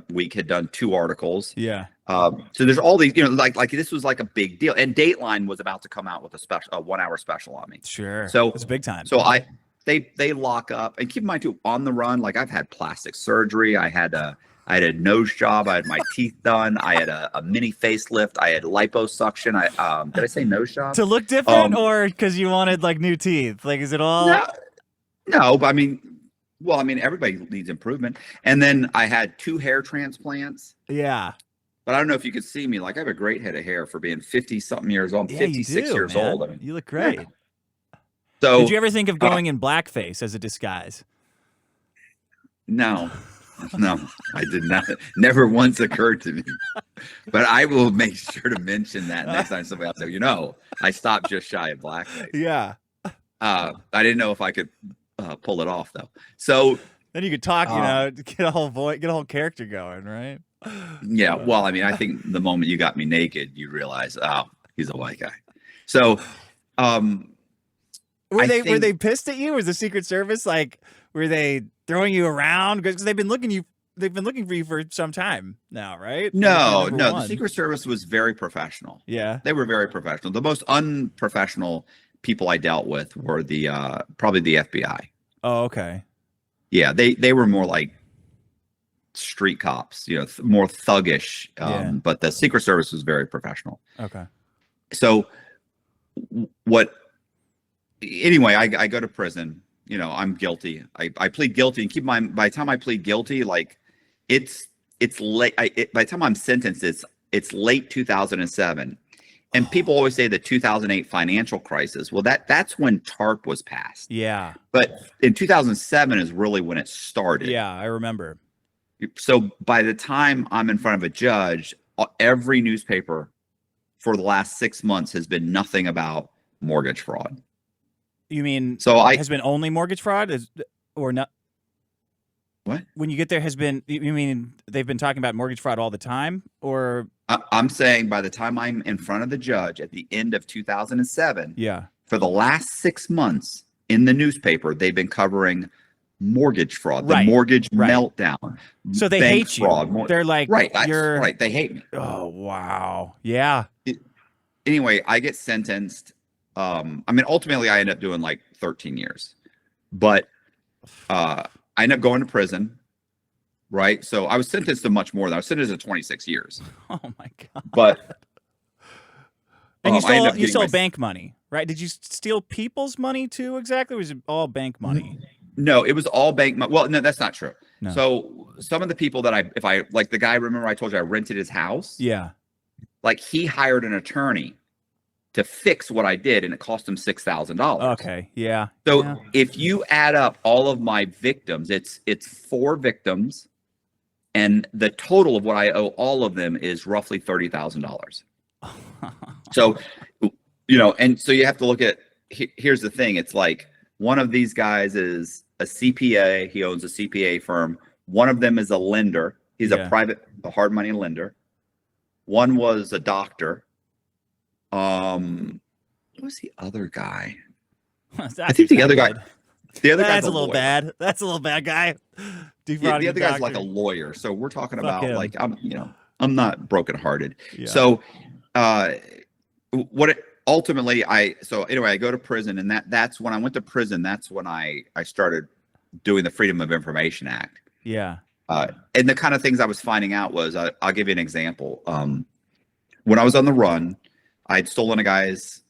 Week. Had done 2 articles. Yeah. So there's all these, like this was like a big deal, and Dateline was about to come out with a 1 hour special on me. Sure. So it's big time. So they lock up, and keep in mind too, on the run, like I've had plastic surgery. I had a nose job. I had my teeth done. I had a mini facelift. I had liposuction. Did I say nose job? To look different, or because you wanted like new teeth? Like, is it all? No, but I mean, everybody needs improvement. And then I had 2 hair transplants. Yeah. But I don't know if you could see me. Like, I have a great head of hair for being 50-something years old. I'm 56 years old. I mean, you look great. Yeah. So, did you ever think of going in blackface as a disguise? No, I did not. Never once occurred to me. But I will make sure to mention that next time somebody else says, I stopped just shy of blackface. Yeah. I didn't know if I could pull it off, though. So then you could talk, get a whole voice, get a whole character going, right? Yeah, well, I mean, I think the moment you got me naked, you realize, oh, he's a white guy. So, were they pissed at you? Was the Secret Service like, were they throwing you around? Because they've been looking for you for some time now, right? No, the Secret Service was very professional. Yeah, they were very professional. The most unprofessional people I dealt with were the probably the FBI. Oh, okay. Yeah, they were more like street cops, more thuggish. But the Secret Service was very professional. Okay. So anyway, I go to prison, I'm guilty. I plead guilty, and keep in mind, by the time I plead guilty, like it's late. By the time I'm sentenced, it's late 2007. And people always say the 2008 financial crisis. Well, that's when TARP was passed. Yeah. But in 2007 is really when it started. Yeah, I remember. So by the time I'm in front of a judge, every newspaper for the last 6 months has been nothing about mortgage fraud. You mean has been only mortgage fraud, or not? What? When you get there, you mean they've been talking about mortgage fraud all the time, or? I'm saying by the time I'm in front of the judge at the end of 2007, yeah, for the last 6 months in the newspaper, they've been covering mortgage fraud, the mortgage meltdown. So they hate fraud, you. They're like, right. They hate me. Oh, wow. Yeah. Anyway, I get sentenced. Ultimately I end up doing like 13 years, but I end up going to prison. Right. So I was sentenced to much more than I was sentenced to 26 years. Oh my God. But and you stole bank money, right? Did you steal people's money too? Exactly. Or was it all bank money? No, it was all bank money. Well, no, that's not true. No. So some of the people that like the guy, remember I told you I rented his house? Yeah. Like he hired an attorney to fix what I did, and it cost him $6,000. Okay. Yeah. So if you add up all of my victims, it's 4 victims, and the total of what I owe all of them is roughly $30,000. So, and so you have to look at, here's the thing. It's like one of these guys is a CPA. He owns a CPA firm. One of them is a lender. He's a hard money lender. One was a doctor. What was the other guy? I think the other guy. That's a little bad. That's a little bad guy. The other guy's like a lawyer. So we're talking about like I'm not brokenhearted. Yeah. So ultimately I go to prison, and that's when I went to prison. That's when I started doing the Freedom of Information Act. Yeah. And the kind of things I was finding out was, I'll give you an example. When I was on the run, I'd stolen a guy's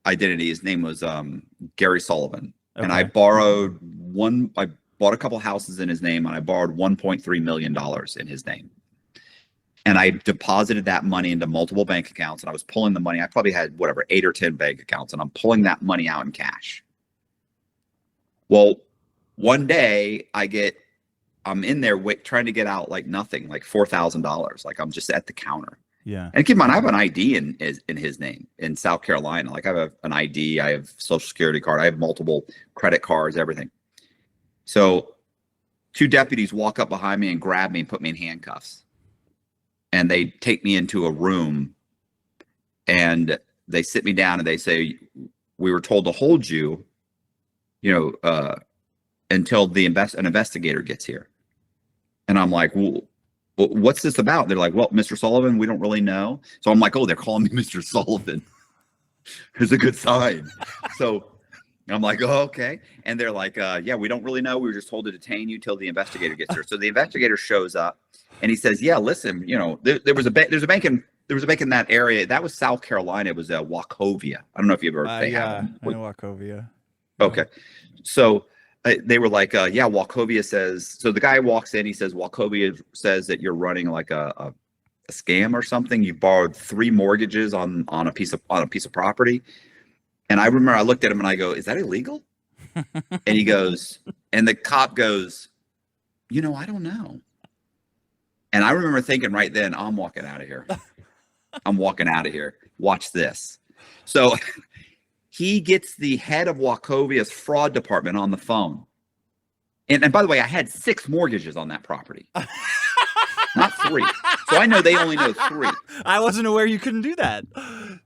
identity. His name was Gary Sullivan. Okay. And I borrowed bought a couple houses in his name, and I borrowed $1.3 million in his name. And I deposited that money into multiple bank accounts, and I was pulling the money. I probably had whatever, 8 or 10 bank accounts, and I'm pulling that money out in cash. Well, one day I'm in there trying to get out like nothing, like $4,000. Like I'm just at the counter. Yeah. And keep in mind, I have an ID in his name in South Carolina. Like I have an ID, I have Social Security card, I have multiple credit cards, everything. So 2 deputies walk up behind me and grab me and put me in handcuffs. And they take me into a room and they sit me down and they say, we were told to hold you, until an investigator gets here. And I'm like, well, what's this about? They're like, well, Mr. Sullivan, we don't really know. So I'm like, oh, they're calling me Mr. Sullivan. It's a good sign. So I'm like, oh, okay. And they're like, yeah, we don't really know. We were just told to detain you till the investigator gets here. So the investigator shows up and he says, yeah, listen, there was a bank in that area. That was South Carolina. It was Wachovia. I don't know if you've ever heard. Yeah, I know Wachovia. Okay. So they were like, yeah, Wachovia says, so the guy walks in, he says, Wachovia says that you're running like a scam or something. You borrowed 3 mortgages on a piece of property. And I remember I looked at him and I go, is that illegal? And he goes, and the cop goes, I don't know. And I remember thinking right then, I'm walking out of here. I'm walking out of here. Watch this. So he gets the head of Wachovia's fraud department on the phone. And by the way, I had 6 mortgages on that property, not 3. So I know they only know 3. I wasn't aware you couldn't do that.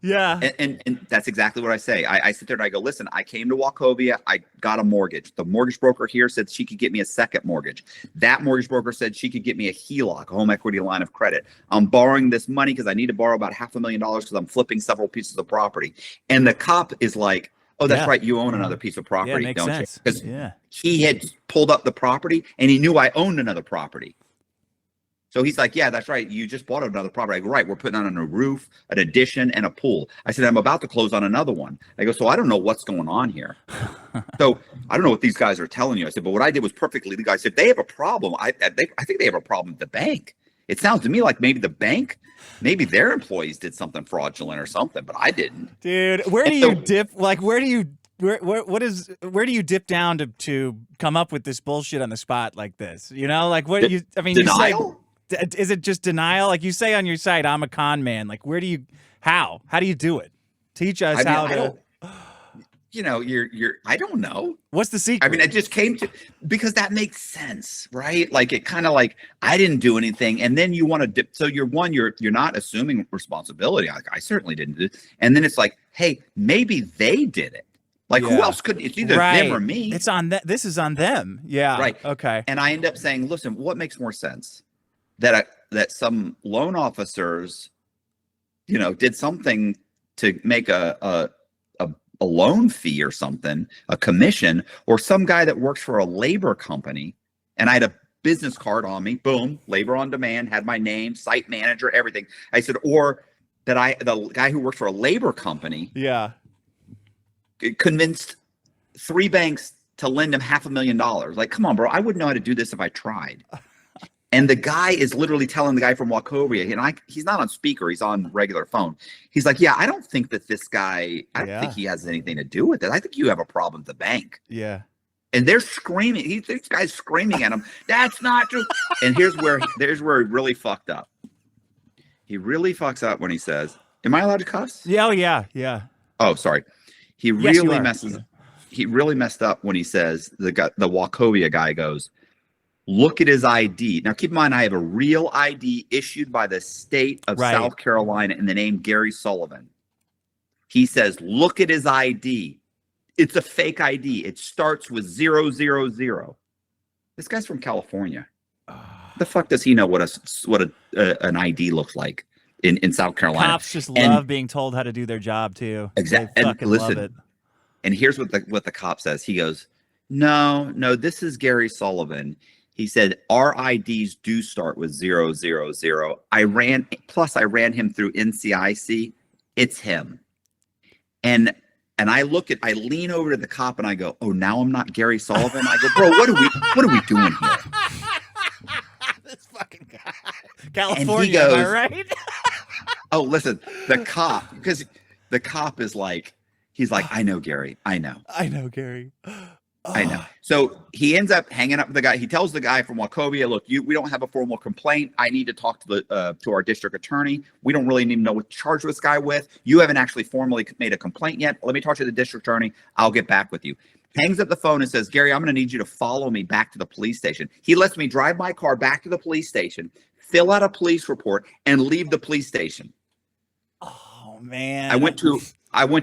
Yeah. And that's exactly what I say. I sit there and I go, listen, I came to Wachovia. I got a mortgage. The mortgage broker here said she could get me a second mortgage. That mortgage broker said she could get me a HELOC, a home equity line of credit. I'm borrowing this money because I need to borrow about $500,000 because I'm flipping several pieces of property. And the cop is like, oh, that's right. You own another piece of property, makes don't sense. you? Because he had pulled up the property and he knew I owned another property. So he's like, yeah, that's right. You just bought another property. I go, right. We're putting on a roof, an addition, and a pool. I said, I'm about to close on another one. I go, so I don't know what's going on here. So I don't know what these guys are telling you. I said, but what I did was perfectly legal. I said, they have a problem. I think they have a problem at the bank. It sounds to me like maybe the bank, maybe their employees did something fraudulent or something, but I didn't. Dude, where do you dip? Like, where do you dip down to come up with this bullshit on the spot like this? Like what you? I mean, denial. You say, is it just denial? Like you say on your site, I'm a con man. Like how do you do it? Teach us how to. I don't know. What's the secret? I mean, it just came to, because that makes sense, right? Like it kind of like, I didn't do anything. And then you want to dip. So you're not assuming responsibility. I certainly didn't do it. And then it's like, hey, maybe they did it. Like who else could, it's either them or me. It's on that. This is on them. Yeah. Right. Okay. And I end up saying, listen, what makes more sense? That some loan officers, did something to make a loan fee or something, a commission, or some guy that works for a labor company, and I had a business card on me, boom, labor on demand, had my name, site manager, everything. I said, or that the guy who works for a labor company, convinced 3 banks to lend him $500,000. Like, come on, bro, I wouldn't know how to do this if I tried. And the guy is literally telling the guy from Wachovia, and he's not on speaker, he's on regular phone. He's like, yeah, I don't think that this guy, I don't think he has anything to do with it. I think you have a problem at the bank. Yeah. And they're screaming. This guy's screaming at him. That's not true. And here's where he really fucked up. He really fucks up when he says, am I allowed to cuss? Yeah. Oh, yeah. Yeah. Oh, sorry. He really messed up when he says, the Wachovia guy goes, look at his ID. Now, keep in mind, I have a real ID issued by the state of South Carolina in the name Gary Sullivan. He says, look at his ID. It's a fake ID. It starts with 000. This guy's from California. The fuck does he know what an ID looks like in South Carolina? Cops just love being told how to do their job too. Exactly. They fucking love it. And here's what the cop says. He goes, no, this is Gary Sullivan. He said, our IDs do start with 000. I ran him through NCIC. It's him. And And I lean over to the cop and I go, "Oh, now I'm not Gary Sullivan." I go, "Bro, what are we doing here?" This fucking guy. And he California, am I goes, right? "Oh, listen, the cop," because the cop is like, he's like, "I know, Gary. I know. I know, Gary. I know." So he ends up hanging up with the guy. He tells the guy from Wachovia, "Look, we don't have a formal complaint. I need to talk to our district attorney. We don't really need to know what to charge this guy with. You haven't actually formally made a complaint yet. Let me talk to the district attorney. I'll get back with you." Hangs up the phone and says, "Gary, I'm going to need you to follow me back to the police station." He lets me drive my car back to the police station, fill out a police report, and leave the police station. Oh man. I went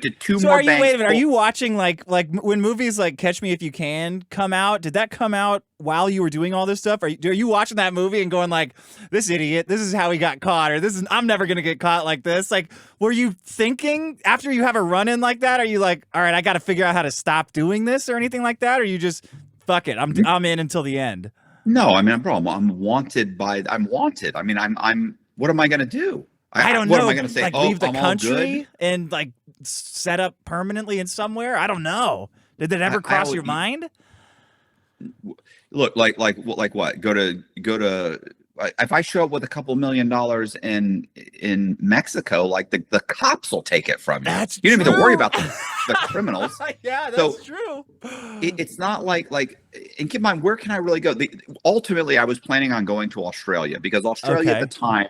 to two So more are you banks. wait a minute? Are you watching like when movies like Catch Me If You Can come out? Did that come out while you were doing all this stuff? Are you watching that movie and going like, "This idiot, this is how he got caught," or I'm never gonna get caught like this"? Like, were you thinking after you have a run in like that? Are you like, "All right, I got to figure out how to stop doing this" or anything like that? Or you just fuck it, I'm in until the end? No, I mean, bro, I'm wanted. I mean, I'm. What am I going to do? I don't what know. am I going to say? Like, "Oh, leave the I'm all country good"? and like set up permanently in somewhere? I don't know. Did that ever cross your mind? Look, like what? Go to. If I show up with a couple $1 million in Mexico, like the cops will take it from you. That's You don't even have to worry true. about the criminals. Yeah, that's So, true. It's not like, and keep in mind, where can I really go? Ultimately, I was planning on going to Australia because Australia at Okay. the time,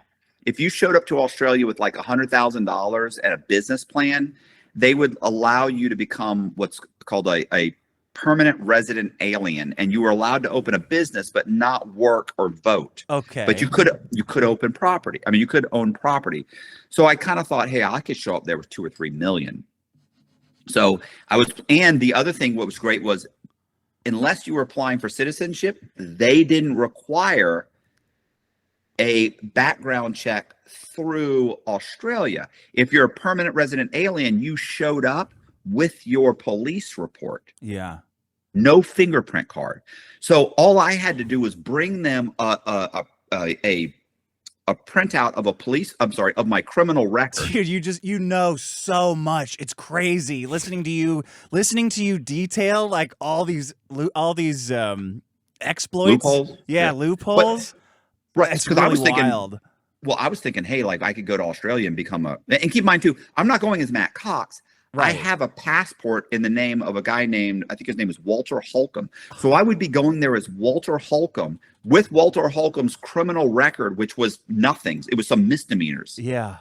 if you showed up to Australia with like $100,000 and a business plan, they would allow you to become what's called a permanent resident alien, and you were allowed to open a business but not work or vote. Okay. But you could open property. I mean, you could own property. So I kind of thought, hey, I could show up there with 2 or 3 million. So and the other thing, what was great was, unless you were applying for citizenship, they didn't require a background check through Australia. If you're a permanent resident alien, you showed up with your police report, Yeah. no fingerprint card. So all I had to do was bring them a printout of my criminal record. Dude, you know so much. It's crazy listening to you detail like all these exploits. Loopholes? Yeah, Yeah. loopholes. Right. It's Because really I was thinking, wild. well, I was thinking, hey, like I could go to Australia and and keep in mind too, I'm not going as Matt Cox. I Right. have a passport in the name of a guy named, I think his name is Walter Holcomb. So I would be going there as Walter Holcomb with Walter Holcomb's criminal record, which was nothing. It was some misdemeanors Yeah.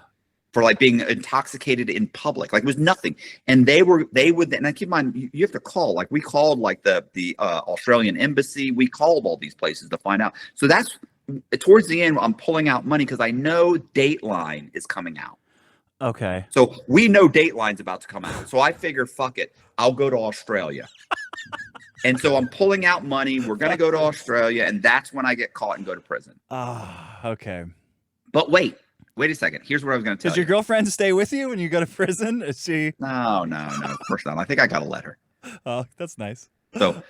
for like being intoxicated in public. Like it was nothing. And they would, and I keep in mind, you have to call, like we called like the Australian embassy. We called all these places to find out. So that's towards the end, I'm pulling out money because I know Dateline is coming out. Okay. So we know Dateline's about to come out. So I figure, fuck it, I'll go to Australia. And so I'm pulling out money. We're going to go to Australia. And that's when I get caught and go to prison. Okay. But wait a second. Here's what I was going to tell Does you. your girlfriend stay with you when you go to prison? Is she? No, of course not. I think I got a letter. Oh, that's nice. So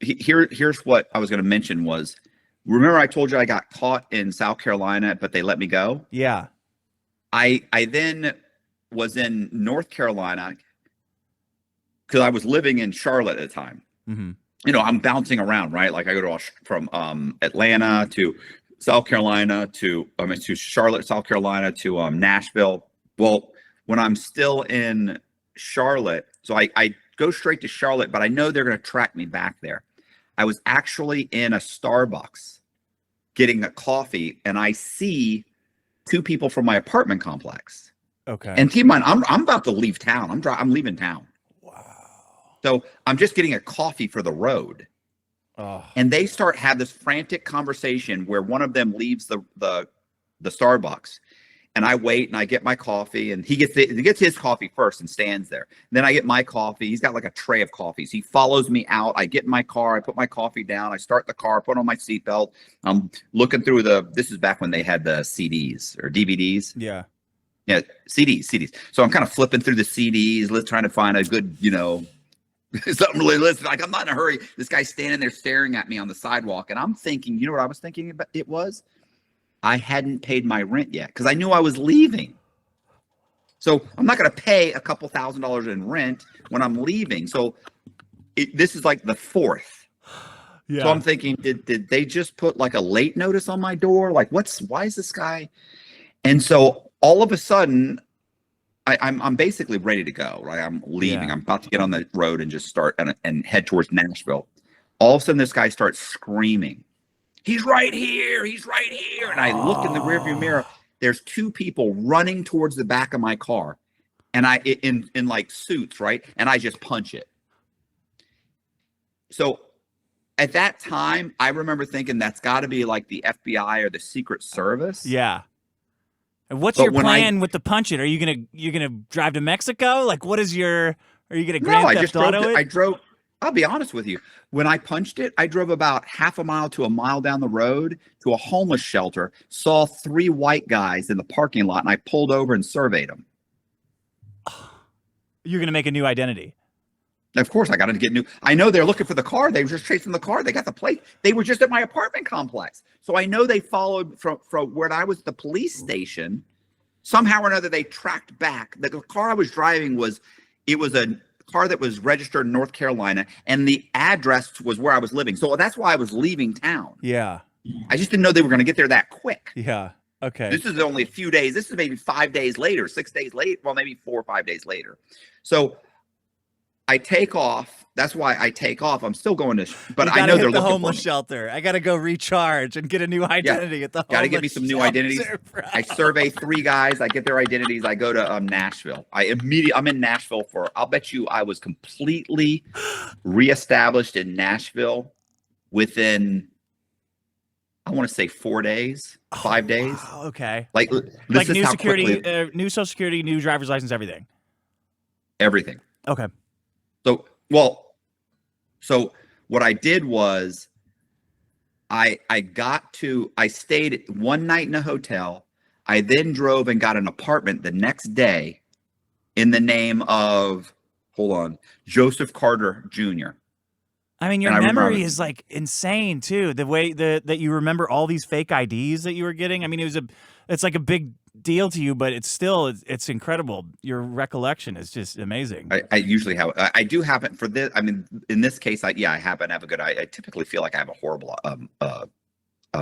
here's what I was going to mention was, remember I told you I got caught in South Carolina, but they let me go? Yeah. I then was in North Carolina because I was living in Charlotte at the time. Mm-hmm. You know, I'm bouncing around, right? Like I go to from Atlanta to South Carolina to Charlotte, South Carolina to Nashville. Well, when I'm still in Charlotte, so I go straight to Charlotte, but I know they're going to track me back there. I was actually in a Starbucks getting a coffee, and I see 2 people from my apartment complex. Okay. And keep in mind, I'm about to leave town. I'm leaving town. Wow. So I'm just getting a coffee for the road. Oh. And they have this frantic conversation where one of them leaves the Starbucks, and I wait and I get my coffee, and he gets his coffee first and stands there. Then I get my coffee. He's got like a tray of coffees. He follows me out. I get in my car. I put my coffee down. I start the car, put on my seatbelt. I'm looking through this is back when they had the CDs or DVDs. Yeah. Yeah, CDs. So I'm kind of flipping through the CDs, trying to find a good, something really listen. Like I'm not in a hurry. This guy's standing there staring at me on the sidewalk, and I'm thinking, you know what I was thinking about? I hadn't paid my rent yet because I knew I was leaving. So I'm not going to pay a couple $1,000s in rent when I'm leaving. So this is like the fourth. Yeah. So I'm thinking, did they just put like a late notice on my door? Like, why is this guy? And so all of a sudden, I'm basically ready to go, right? I'm leaving. Yeah. I'm about to get on the road and just start and head towards Nashville. All of a sudden, this guy starts screaming, "He's right here! He's right here!" And I look in the rearview mirror. There's two people running towards the back of my car, and I in like suits, right? And I just punch it. So at that time, I remember thinking that's got to be like the FBI or the Secret Service. Yeah. And what's But your when plan with the punch it? Are you gonna drive to Mexico? Like, what is your? Are you gonna No, Grand I Theft just drove. Auto it? I drove. I'll be honest with you. When I punched it, I drove about half a mile to a mile down the road to a homeless shelter, saw 3 white guys in the parking lot, and I pulled over and surveyed them. You're gonna make a new identity. Of course, I got to get new. I know they're looking for the car. They were just chasing the car. They got the plate. They were just at my apartment complex. So I know they followed from where I was, the police station. Somehow or another, they tracked back. The car I was driving was a car that was registered in North Carolina, and the address was where I was living. So that's why I was leaving town. Yeah. I just didn't know they were going to get there that quick. Yeah. Okay. This is only a few days. This is maybe 5 days later, 6 days late. Well, maybe 4 or 5 days later. So I take off. That's why I take off. I'm still going to, but I know they're the looking homeless for me. shelter. I gotta go recharge and get a new identity at the homeless Got to get me some new shelter, identities. bro. I survey 3 guys. I get their identities. I go to Nashville. I'm in Nashville I'll bet you I was completely reestablished in Nashville within, I want to say 4 days, 5 days. Wow, okay. Like Like is new how security, quickly new social security, new driver's license, everything. everything. Okay. So what I did was I stayed one night in a hotel. I then drove and got an apartment the next day in the name of, Joseph Carter Jr. I mean, your And I remember- memory is like insane too. The way that you remember all these fake IDs that you were getting. I mean, it's like a big deal to you, but it's incredible. Your recollection is just amazing. I usually have, I do happen for this. I mean, in this case, I happen to have a good, I typically feel like I have a horrible,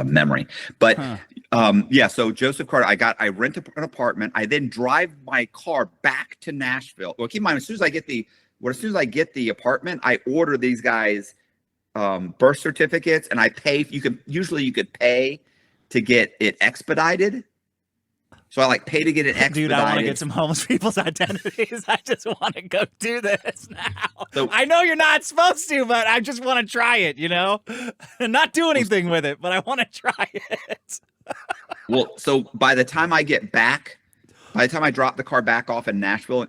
memory, but, so Joseph Carter, I rent an apartment. I then drive my car back to Nashville. Well, keep in mind, as soon as I get the apartment, I order these guys, birth certificates, and I pay. You could pay to get it expedited. So I pay to get it expedited. Dude, I want to get some homeless people's identities. I just want to go do this now. So- I know you're not supposed to, but I just want to try it, and not do anything with it, but I want to try it. Well, so by the time I drop the car back off in Nashville,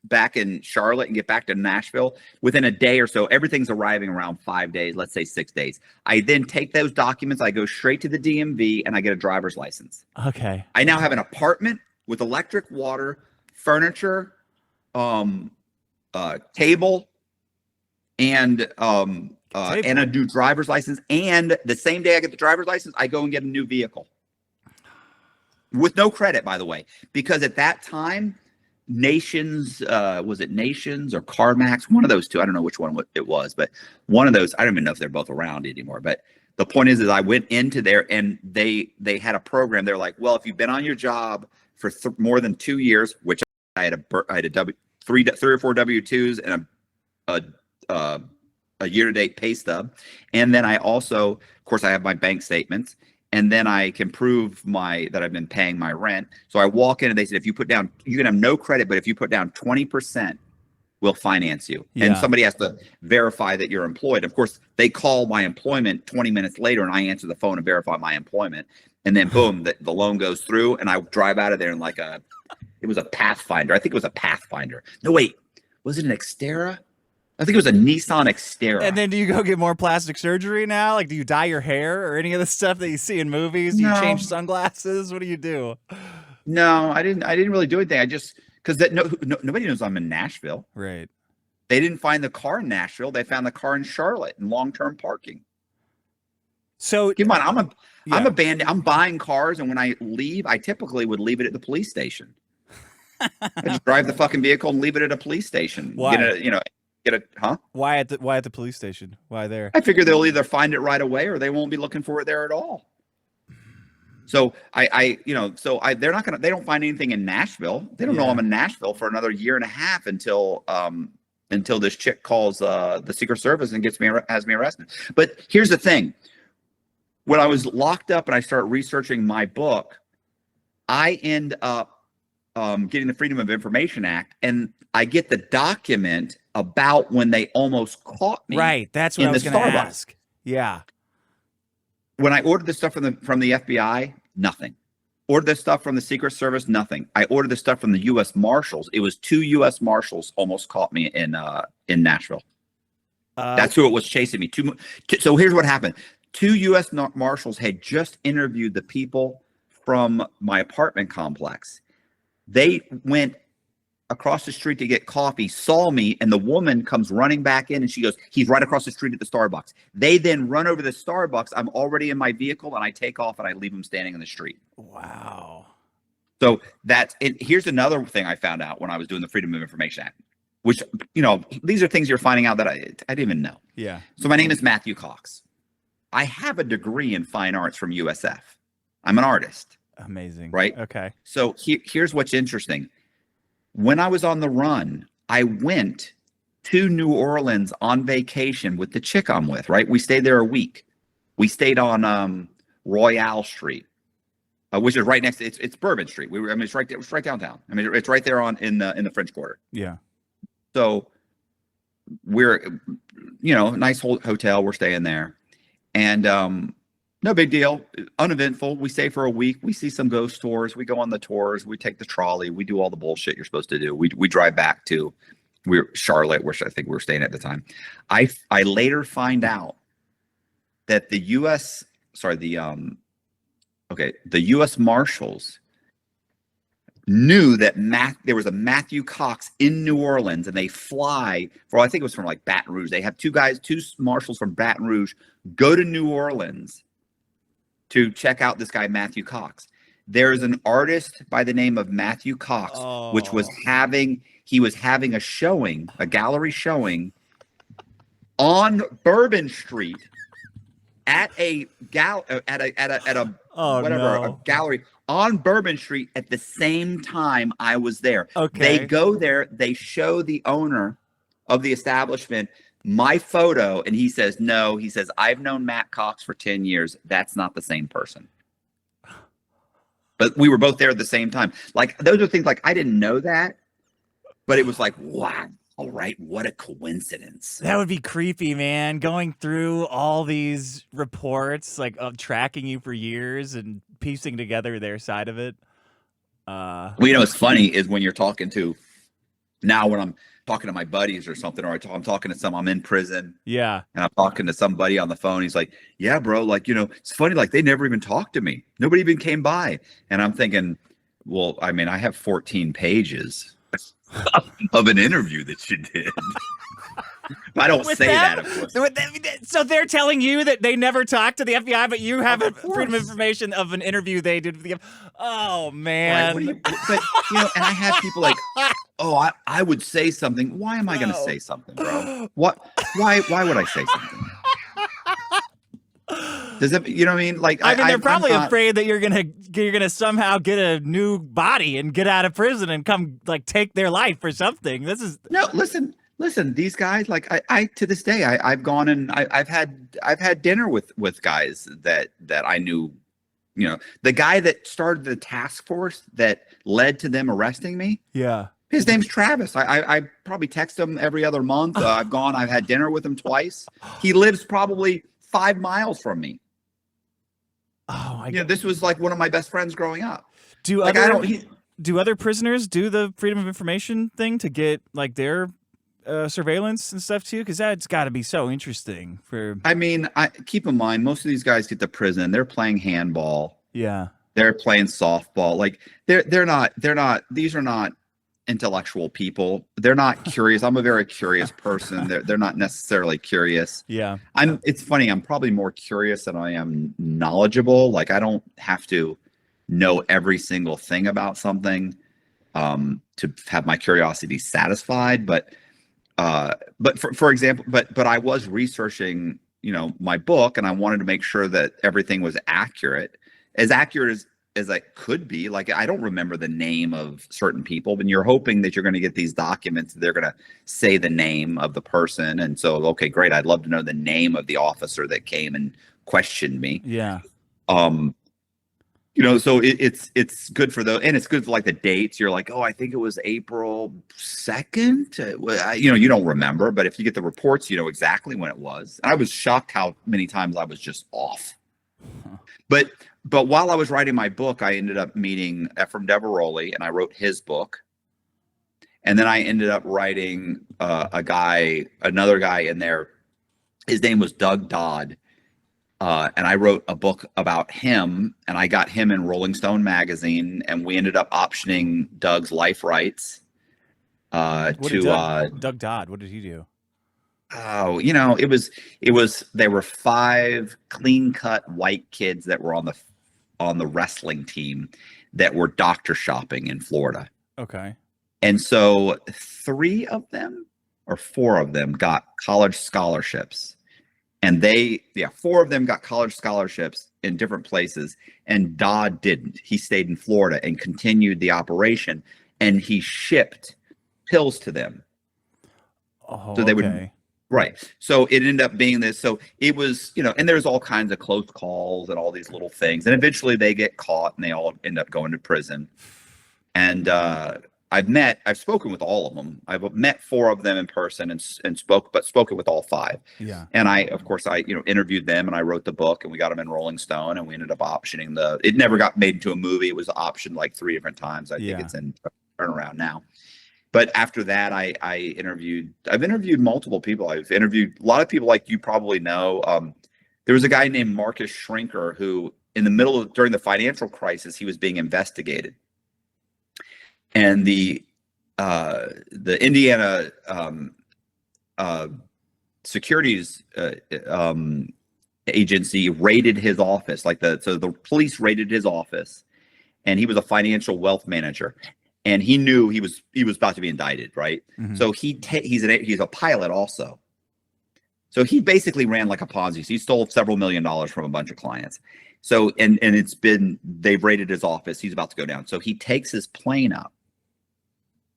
back in Charlotte and get back to Nashville, within a day or so, everything's arriving around 5 days, let's say 6 days. I then take those documents, I go straight to the DMV, and I get a driver's license. Okay. I now have an apartment with electric, water, furniture, table, and a new driver's license. And the same day I get the driver's license, I go and get a new vehicle. With no credit, by the way, because at that time, Nations, was it Nations or CarMax? One of those two. I don't know which one it was, but one of those, I don't even know if they're both around anymore. But the point is I went into there and they had a program. They're like, well, if you've been on your job for more than 2 years, which I had three or four W-2s and a year-to-date pay stub. And then I also, of course, I have my bank statements. And then I can prove that I've been paying my rent. So I walk in and they said, if you put down, you can have no credit, but if you put down 20%, we'll finance you. Yeah. And somebody has to verify that you're employed. Of course, they call my employment 20 minutes later and I answer the phone and verify my employment. And then boom, the loan goes through and I drive out of there in it was a Pathfinder. I think it was a Pathfinder. No, wait, was it an Xterra? I think it was a Nissan Xterra. And then do you go get more plastic surgery now? Like, do you dye your hair or any of the stuff that you see in movies? Do you No. change sunglasses? What do you do? No, I didn't really do anything. I just, because nobody knows I'm in Nashville. Right. They didn't find the car in Nashville. They found the car in Charlotte in long-term parking. So Keep in mind, yeah. I'm a bandit. I'm buying cars, and when I leave, I typically would leave it at the police station. I just drive the fucking vehicle and leave it at a police station. Why? Huh? Why at the police station? Why there? I figure they'll either find it right away or they won't be looking for it there at all. So they're not gonna. They don't find anything in Nashville. They don't know I'm in Nashville for another year and a half until this chick calls the Secret Service and has me arrested. But here's the thing: when I was locked up and I started researching my book, I end up getting the Freedom of Information Act, and I get the document about when they almost caught me. Right. That's what I was going to ask. Yeah. When I ordered the stuff from the FBI, nothing. Ordered this stuff from the Secret Service, nothing. I ordered the stuff from the U.S. Marshals. It was 2 U.S. Marshals almost caught me in Nashville. That's who it was chasing me. So here's what happened. 2 U.S. Marshals had just interviewed the people from my apartment complex. They went across the street to get coffee, saw me, and the woman comes running back in and she goes, "He's right across the street at the Starbucks." They then run over to the Starbucks. I'm already in my vehicle and I take off and I leave him standing in the street. Wow. So that's it. Here's another thing I found out when I was doing the Freedom of Information Act, which, these are things you're finding out that I didn't even know. Yeah. So my name is Matthew Cox. I have a degree in fine arts from USF. I'm an artist. Amazing. Right? Okay. So here's what's interesting. When I was on the run, I went to New Orleans on vacation with the chick I'm with, right? We stayed there a week. We stayed on Royale Street, which is right next to it's Bourbon Street. It's right there, it's right downtown. I mean, it's right there in the French Quarter. Yeah. So we're nice hotel, we're staying there. And no big deal, uneventful. We stay for a week. We see some ghost tours. We go on the tours. We take the trolley. We do all the bullshit you're supposed to do. We drive back to Charlotte, which I think we were staying at the time. I later find out that the U.S. Marshals knew that there was a Matthew Cox in New Orleans, and they fly I think it was from like Baton Rouge. They have two marshals from Baton Rouge go to New Orleans to check out this guy, Matthew Cox. There's an artist by the name of Matthew Cox, which was having a showing, a gallery showing on Bourbon Street at a gallery on Bourbon Street at the same time I was there. Okay. They go there, they show the owner of the establishment my photo, and he says, no, he says, "I've known Matt Cox for 10 years. That's not the same person." But we were both there at the same time. Like, those are things like I didn't know that, but it was like, wow, all right, what a coincidence. That would be creepy, man. Going through all these reports, like of tracking you for years and piecing together their side of it. Well, what's funny is when you're talking to when I'm talking to my buddies or something, or I'm talking to I'm in prison. Yeah. And I'm talking to somebody on the phone. He's like, "Yeah, bro, like, it's funny. Like, they never even talked to me. Nobody even came by." And I'm thinking, well, I mean, I have 14 pages of an interview that you did. I don't say that, of course. So they're telling you that they never talked to the FBI, but you have a freedom of information of an interview they did with the FBI. Oh, man. Right, and I have people like, "Oh, I would say something." Why am I going to say something, bro? What? Why would I say something? Does it? You know what I mean? Like, they're probably afraid that you're gonna somehow get a new body and get out of prison and come like take their life or something. No. Listen. These guys, like, I to this day, I've gone and I've had dinner with guys that I knew. The guy that started the task force that led to them arresting me. Yeah. His name's Travis. I probably text him every other month. I've had dinner with him twice. He lives probably 5 miles from me. Oh my God. This was like one of my best friends growing up. Do other prisoners do the Freedom of Information thing to get like their surveillance and stuff too? Because that's got to be so interesting. I keep in mind, most of these guys get to prison. They're playing handball. Yeah. They're playing softball. Like they're not. These are not intellectual people. They're not curious. I'm a very curious person. They're not necessarily curious. Yeah. It's funny. I'm probably more curious than I am knowledgeable. Like, I don't have to know every single thing about something. to have my curiosity satisfied. But for example, but I was researching, my book, and I wanted to make sure that everything was accurate as I could be. Like, I don't remember the name of certain people, but you're hoping that you're going to get these documents. They're going to say the name of the person. And so, okay, great. I'd love to know the name of the officer that came and questioned me. Yeah. So it's good for those, and it's good for like the dates. You're like, oh, I think it was April 2nd. You don't remember, but if you get the reports, you know exactly when it was. And I was shocked how many times I was just off. But while I was writing my book, I ended up meeting Efrem Deveroli, and I wrote his book. And then I ended up writing another guy in there. His name was Doug Dodd. And I wrote a book about him, and I got him in Rolling Stone magazine, and we ended up optioning Doug's life rights Doug Dodd, what did he do? Oh, there were 5 clean-cut white kids that were on the wrestling team that were doctor shopping in Florida. Okay. And so 3 of them or 4 of them got college scholarships. And 4 of them got college scholarships in different places, and Dodd didn't. He stayed in Florida and continued the operation, and he shipped pills to them. Oh, so they okay. would, right. So it ended up being this. So it was, and there's all kinds of close calls and all these little things, and eventually they get caught and they all end up going to prison. And I've spoken with all of them. I've met 4 of them in person and spoken with all 5. Yeah. And I interviewed them, and I wrote the book, and we got them in Rolling Stone, and we ended up optioning it never got made into a movie. It was optioned like 3 different times. I think it's in turnaround now. But after that, I've interviewed multiple people. I've interviewed a lot of people like you probably know. There was a guy named Marcus Schrenker who during the financial crisis, he was being investigated. And the Indiana securities agency raided his office. So the police raided his office, and he was a financial wealth manager, and he knew he was about to be indicted, right? Mm-hmm. So he's a pilot also. So he basically ran like a Ponzi. So he stole several $1 million from a bunch of clients. So and they've raided his office. He's about to go down. So he takes his plane up,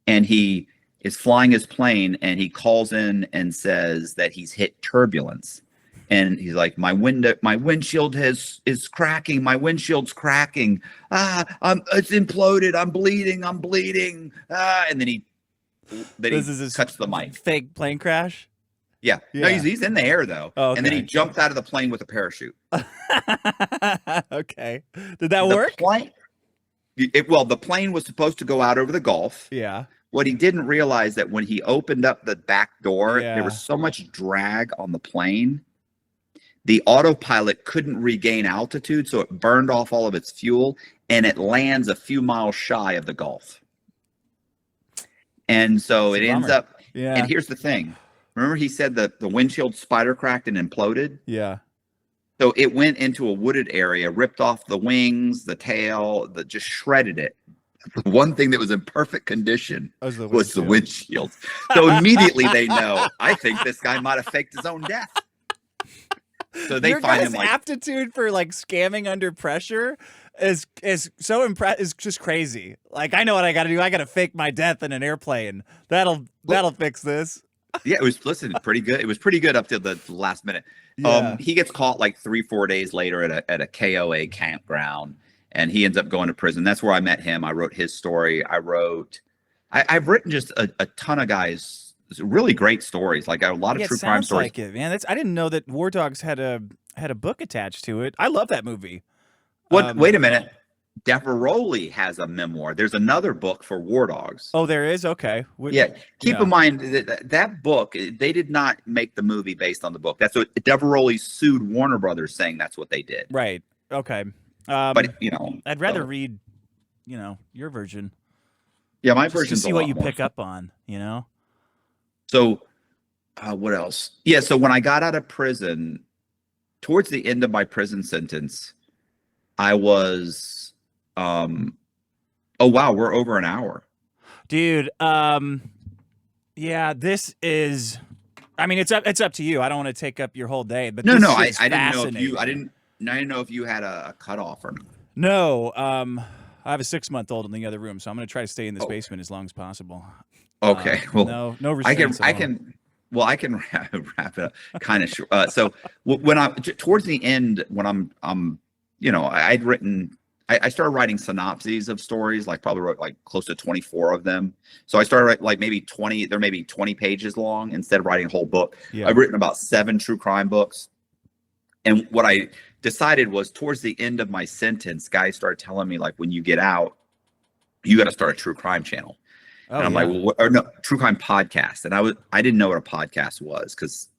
and he is flying his plane, and he calls in and says that he's hit turbulence. And he's like, my windshield is cracking. My windshield's cracking. It's imploded. I'm bleeding. And then he cuts the mic. Fake plane crash? Yeah. No, he's in the air though. Oh, okay. And then he jumped out of the plane with a parachute. Okay. Did that work? The plane was supposed to go out over the Gulf. Yeah. What he didn't realize that when he opened up the back door, there was so much drag on the plane. The autopilot couldn't regain altitude, so it burned off all of its fuel, and it lands a few miles shy of the Gulf. And so it ends up. Yeah. And here's the thing. Remember, he said that the windshield spider cracked and imploded? Yeah. So it went into a wooded area, ripped off the wings, the tail, just shredded it. The one thing that was in perfect condition was the windshield. So immediately they know, I think this guy might have faked his own death. So they find him aptitude for like scamming under pressure is so is just crazy. Like, I know what I got to do. I got to fake my death in an airplane. That'll fix this. Yeah, it was pretty good. It was pretty good up to the last minute. Yeah. He gets caught like 3-4 days later at a KOA campground, and he ends up going to prison. That's where I met him. I wrote his story. I've written just a ton of guys. Really great stories, like a lot of true crime stories. Like it, man. I didn't know that War Dogs had a book attached to it. I love that movie. Wait a minute. Deveroli has a memoir. There's another book for War Dogs. Oh, there is? Okay. Keep in mind that book, they did not make the movie based on the book. That's what Deveroli sued Warner Brothers, saying that's what they did. Right. Okay. But I'd rather read, your version. Yeah, my version. To see what you pick up on, So, what else? Yeah, so when I got out of prison, towards the end of my prison sentence, I was, oh wow, we're over an hour. Dude, yeah, this is. I mean, it's up to you. I don't want to take up your whole day, but No, this no, shit's I didn't know if you, fascinating. I didn't know if you had a cutoff or not. No, I have a 6-month-old in the other room, so I'm gonna try to stay in this Oh, basement as long as possible. okay. Well, No restraints at I all. can, well, I can wrap it up kind of short. So when I, towards the end, when I'm, I'd written, I started writing synopses of stories, like probably wrote like close to 24 of them. So I started like maybe 20, they're maybe 20 pages long instead of writing a whole book. Yeah. I've written about 7 true crime books. And what I decided was towards the end of my sentence, guys started telling me, like, when you get out, you got to start a true crime channel. Oh, And I'm like, well, what, or no, true crime podcast. And I didn't know what a podcast was, because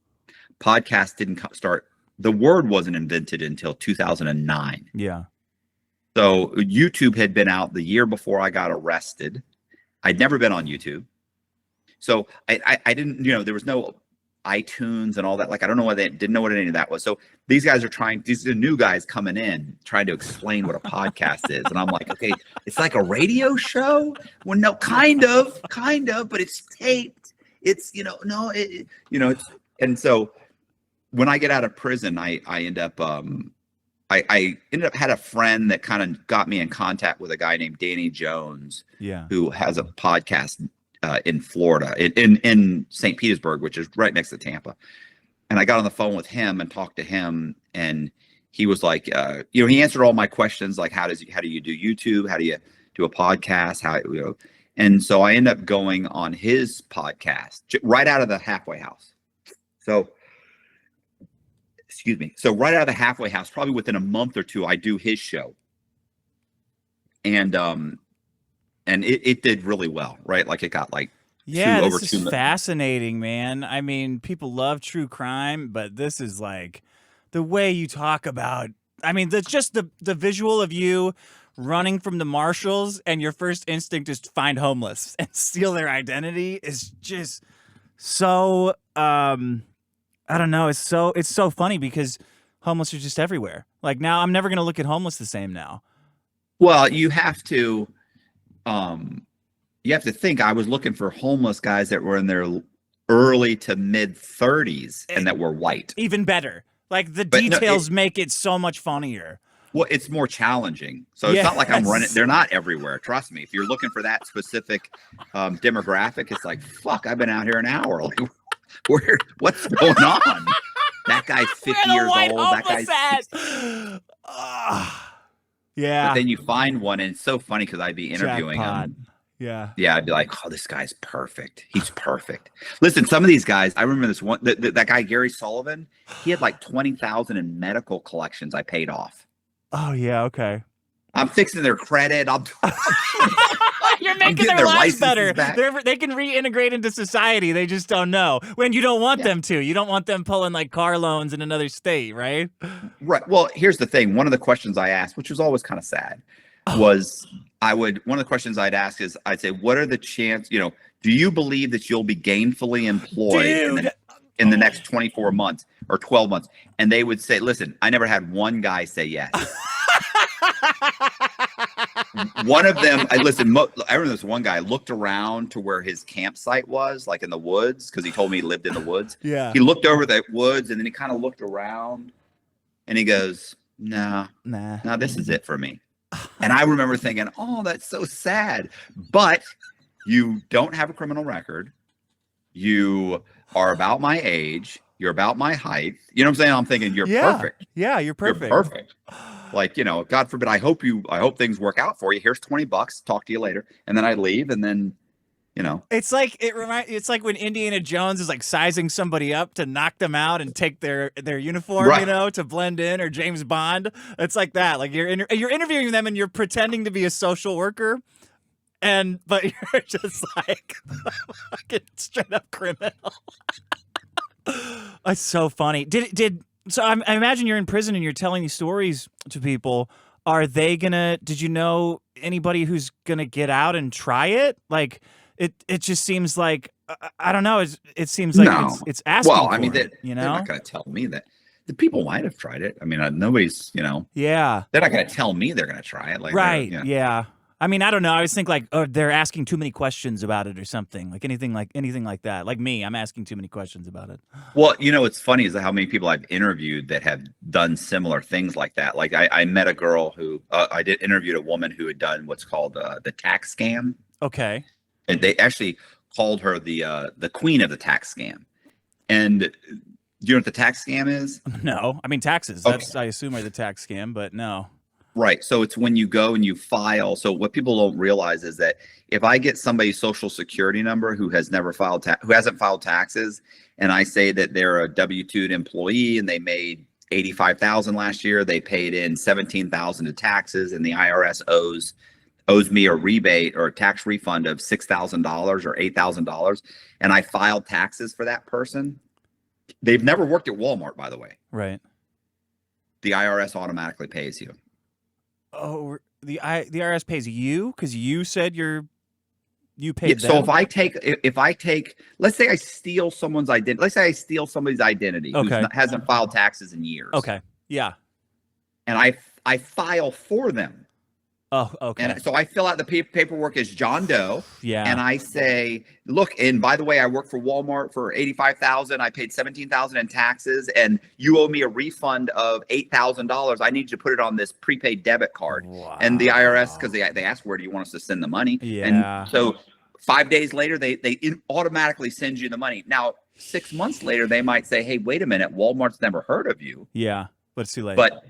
podcast didn't start, the word wasn't invented until 2009. yeah. So YouTube had been out the year before I got arrested. I'd never been on YouTube. So I didn't, there was no iTunes and all that. Like, I don't know what they didn't know what any of that was. So these guys are these are new guys coming in, trying to explain what a podcast is. And I'm like, okay, it's like a radio show. Well, no, kind of, but it's taped. It's, it's, and so when I get out of prison, I end up, I ended up had a friend that kind of got me in contact with a guy named Danny Jones, Yeah. who has a podcast in Florida, in St. Petersburg, which is right next to Tampa. And I got on the phone with him and talked to him, and he was like, he answered all my questions, like how do you do YouTube? How do you do a podcast? And so I end up going on his podcast right out of the halfway house. So, excuse me. So right out of the halfway house, probably within a month or two, I do his show. And it did really well, right? Like, it got like this is fascinating, man. I mean, people love true crime, but this is like the way you talk about. I mean, that's just the visual of you running from the marshals, and your first instinct is to find homeless and steal their identity is just so. I don't know. It's so funny because homeless are just everywhere. Like, now I'm never gonna look at homeless the same now. Well, you have to think I was looking for homeless guys that were in their early to mid 30s and that were white. Even better. Like, the details make it so much funnier. Well, it's more challenging. So it's not like I'm running. They're not everywhere. Trust me. If you're looking for that specific demographic, it's like, fuck, I've been out here an hour. Like, what's going on? That guy's 50 years old. That guy's yeah. But then you find one, and it's so funny because I'd be interviewing him. Yeah. Yeah, I'd be like, oh, this guy's perfect. He's perfect. Listen, some of these guys, I remember this one, that guy, Gary Sullivan, he had like 20,000 in medical collections I paid off. Oh, yeah, okay. I'm fixing their credit. You're making their lives better. They can reintegrate into society. They just don't know. When you don't want them to. You don't want them pulling like car loans in another state, right? Right. Well, here's the thing. One of the questions I asked, which was always kind of sad, was one of the questions I'd ask is, I'd say, what are the chances, do you believe that you'll be gainfully employed in the next 24 months or 12 months? And they would say, listen, I never had one guy say yes. One of them, I remember this one guy looked around to where his campsite was, like in the woods, because he told me he lived in the woods. Yeah. He looked over the woods, and then he kind of looked around, and he goes, nah, this is it for me. And I remember thinking, oh, that's so sad. But you don't have a criminal record. You are about my age. You're about my height. You know what I'm saying? I'm thinking you're perfect. Yeah, you're perfect. You're perfect. Like, God forbid, I hope things work out for you. Here's $20. Talk to you later. And then I leave, and then, It's like it's like when Indiana Jones is like sizing somebody up to knock them out and take their uniform, right, to blend in, or James Bond. It's like that. Like, you're interviewing them and you're pretending to be a social worker, but you're just like fucking straight up criminal. It's so funny. So I imagine you're in prison and you're telling these stories to people. Did you know anybody who's gonna get out and try it? Like, it just seems like, I don't know. It seems like it's asking. Well, I mean, they're not gonna tell me that. The people might have tried it. I mean, nobody's, Yeah. They're not gonna tell me they're gonna try it. Like, right. Yeah. I mean, I don't know. I always think like, oh, they're asking too many questions about it or something. Like anything like that. Like me, I'm asking too many questions about it. Well, what's funny is how many people I've interviewed that have done similar things like that. Like I met a girl who I did interviewed a woman who had done what's called the tax scam, Okay. and they actually called her the queen of the tax scam. And do you know what the tax scam is? No, I mean taxes. Okay. That's I assume are the tax scam, but no. Right. So it's when you go and you file. So what people don't realize is that if I get somebody's social security number who has never filed who hasn't filed taxes, and I say that they're a W-2 employee and they made 85,000 last year, they paid in 17,000 to taxes, and the IRS owes me a rebate or a tax refund of $6,000 or $8,000, and I filed taxes for that person. They've never worked at Walmart, by the way. Right. The IRS automatically pays you. Oh, the IRS pays you because you said you paid them? So if I take, let's say I steal someone's identity. Let's say I steal somebody's identity who hasn't filed taxes in years. Okay. Yeah. And I file for them. Oh, okay. And so I fill out the paperwork as John Doe. Yeah. And I say, look, and by the way, I work for Walmart for 85,000. I paid 17,000 in taxes, and you owe me a refund of $8,000. I need you to put it on this prepaid debit card. Wow. And the IRS, because they ask, where do you want us to send the money? Yeah. And so 5 days later, they automatically send you the money. Now, 6 months later, they might say, hey, wait a minute, Walmart's never heard of you. Yeah, but it's too late. But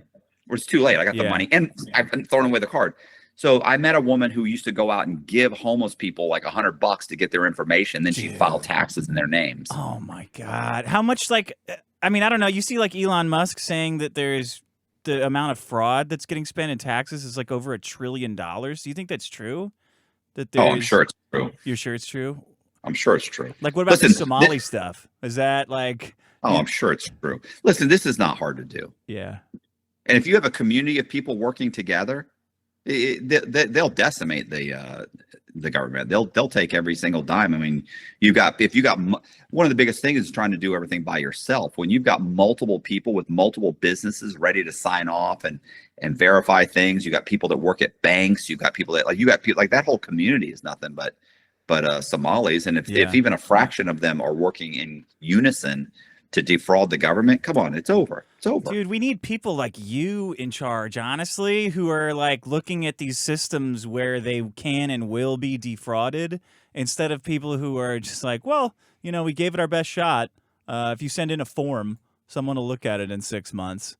it's too late. I got the money, and I've thrown away the card. So I met a woman who used to go out and give homeless people like $100 to get their information. Then she'd file taxes in their names. Oh my God. How much I mean, I don't know. You see like Elon Musk saying that there's the amount of fraud that's getting spent in taxes is like over $1 trillion. Do you think that's true? I'm sure it's true. You're sure it's true? I'm sure it's true. Like what about the Somali stuff? Is that like... Oh, I'm sure it's true. Listen, this is not hard to do. Yeah. And if you have a community of people working together, they'll decimate the government. They'll take every single dime. I mean, if you got one of the biggest things is trying to do everything by yourself. When you've got multiple people with multiple businesses ready to sign off and verify things, you got people that work at banks. You got people that like that whole community is nothing but Somalis. And if even a fraction of them are working in unison to defraud the government, come on, it's over. It's over. Dude, we need people like you in charge, honestly, who are like looking at these systems where they can and will be defrauded instead of people who are just like, well, we gave it our best shot. If you send in a form, someone will look at it in 6 months.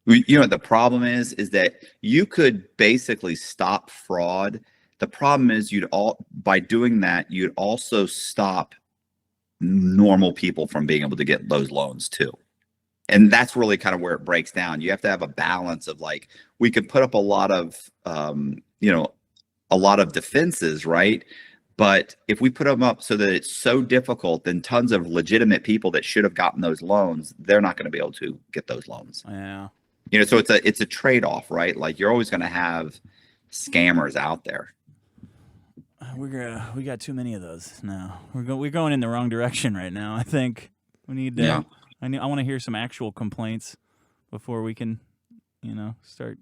What the problem is that you could basically stop fraud. The problem is by doing that, you'd also stop normal people from being able to get those loans too. And that's really kind of where it breaks down. You have to have a balance of like, we could put up a lot of defenses, right? But if we put them up so that it's so difficult, then tons of legitimate people that should have gotten those loans, they're not going to be able to get those loans. Yeah. So it's a trade-off, right? Like you're always going to have scammers out there. We got too many of those now. We're going in the wrong direction right now. I think we need. I want to hear some actual complaints before we can, start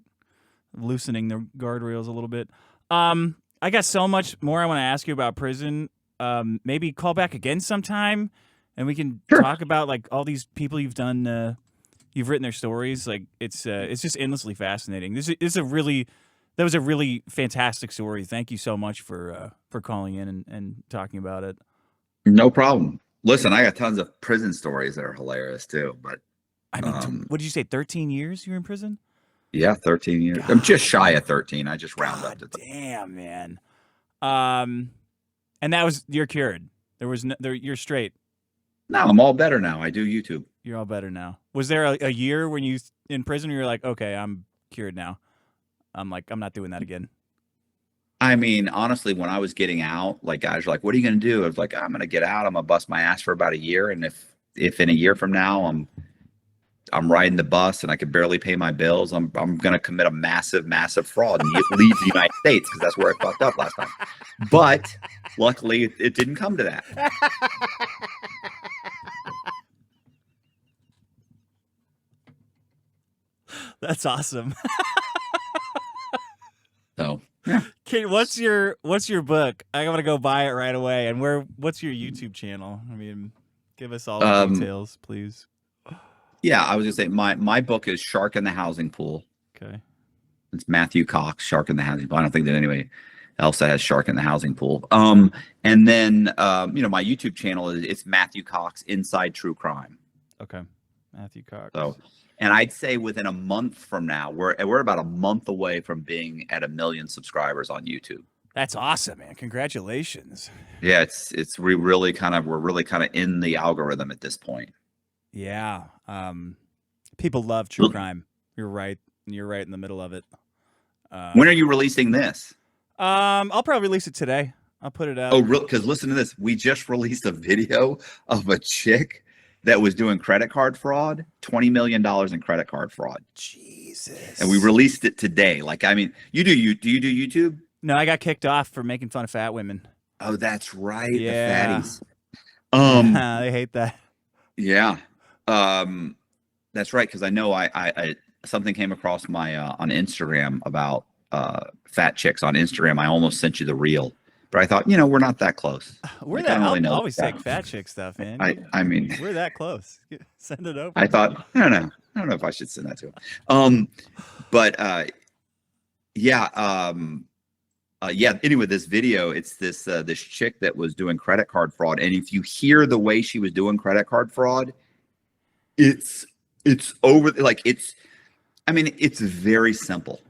loosening the guardrails a little bit. I got so much more I want to ask you about prison. Maybe call back again sometime, and we can talk about like all these people you've done. You've written their stories. Like it's just endlessly fascinating. That was a really fantastic story. Thank you so much for calling in and talking about it. No problem. Listen, I got tons of prison stories that are hilarious too. But I mean, what did you say? 13 years you were in prison? Yeah, 13 years. God. I'm just shy of 13. I just round up to 13. Damn, man. And you're cured. You're straight. No, I'm all better now. I do YouTube. You're all better now. Was there a year when you in prison where you're like, okay, I'm cured now? I'm not doing that again. I mean, honestly, when I was getting out, like guys were like, what are you going to do? I was like, I'm going to get out. I'm going to bust my ass for about a year. And if in a year from now, I'm riding the bus and I could barely pay my bills, I'm going to commit a massive, massive fraud and leave the United States because that's where I fucked up last time. But luckily it didn't come to that. That's awesome. So, yeah. What's your book? I gotta go buy it right away. And what's your YouTube channel? I mean, give us all the details, please. Yeah, I was gonna say my book is Shark in the Housing Pool. Okay. It's Matthew Cox, Shark in the Housing Pool. I don't think there's anybody else that has Shark in the Housing Pool. And then my YouTube channel it's Matthew Cox Inside True Crime. Okay. Matthew Cox. So, and I'd say within a month from now, we're about a month away from being at 1 million subscribers on YouTube. That's awesome, man. Congratulations. Yeah, we're really kind of in the algorithm at this point. Yeah. People love true crime. You're right. You're right in the middle of it. When are you releasing this? I'll probably release it today. I'll put it out. Oh, real? Because listen to this. We just released a video of a chick that was doing credit card fraud, $20 million in credit card fraud. Jesus. And we released it today. Like, I mean, do you do YouTube? No, I got kicked off for making fun of fat women. Oh, that's right. Yeah. The fatties. They hate that. Yeah. That's right. Because I know I something came across my on Instagram about fat chicks on Instagram. I almost sent you the reel. But I thought, we're not that close. We're like, that. I'll always take fat chick stuff, man. I mean, we're that close. Send it over. I thought, I don't know if I should send that to him. Anyway, this video, it's this chick that was doing credit card fraud, and if you hear the way she was doing credit card fraud, it's over. Like it's very simple.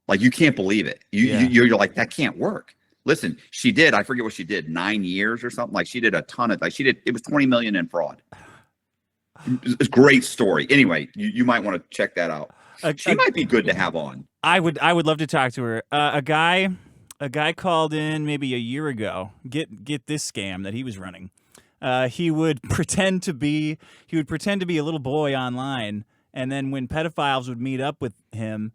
Like you can't believe it. You're like, that can't work. Listen, she did, I forget what she did, 9 years or something. Like she did a ton of, it was 20 million in fraud. It's a great story. Anyway, you might want to check that out. She might be good to have on. I would love to talk to her. A guy called in maybe a year ago. Get this scam that he was running. He would pretend to be a little boy online, and then when pedophiles would meet up with him,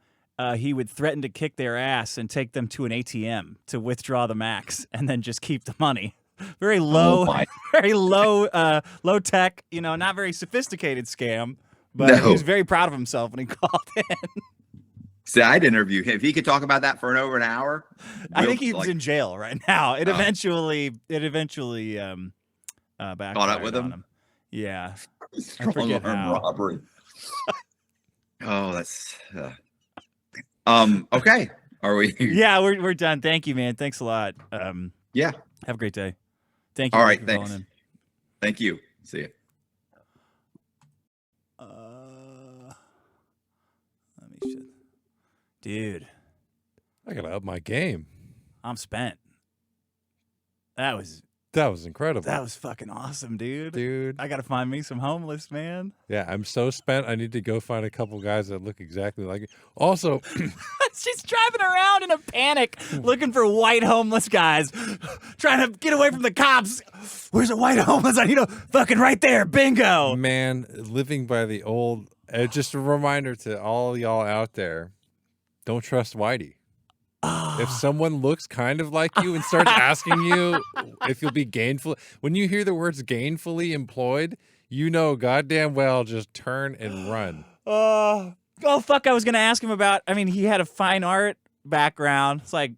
he would threaten to kick their ass and take them to an ATM to withdraw the max, and then just keep the money. Very low, very low tech. Not very sophisticated scam. But he was very proud of himself when he called in. See, I'd interview him. If he could talk about that for over an hour. I think he's in jail right now. It eventually backfired caught up with him. Yeah. I forget how. Robbery. Oh, that's okay. Are we? Yeah, we're done. Thank you, man. Thanks a lot. Yeah. Have a great day. Thank you. All right, thanks. Thank you. See you. Dude, I gotta up my game. I'm spent. That was incredible. That was fucking awesome, dude. Dude, I gotta find me some homeless, man. Yeah, I'm so spent. I need to go find a couple guys that look exactly like it. Also, she's driving around in a panic, looking for white homeless guys, trying to get away from the cops. Where's a white homeless? Fucking right there, bingo. Man, living by the old. Just a reminder to all y'all out there. Don't trust Whitey. If someone looks kind of like you and starts asking you if you'll be gainful, when you hear the words gainfully employed, goddamn well just turn and run. Oh, fuck. I was going to ask him about, he had a fine art background. It's like,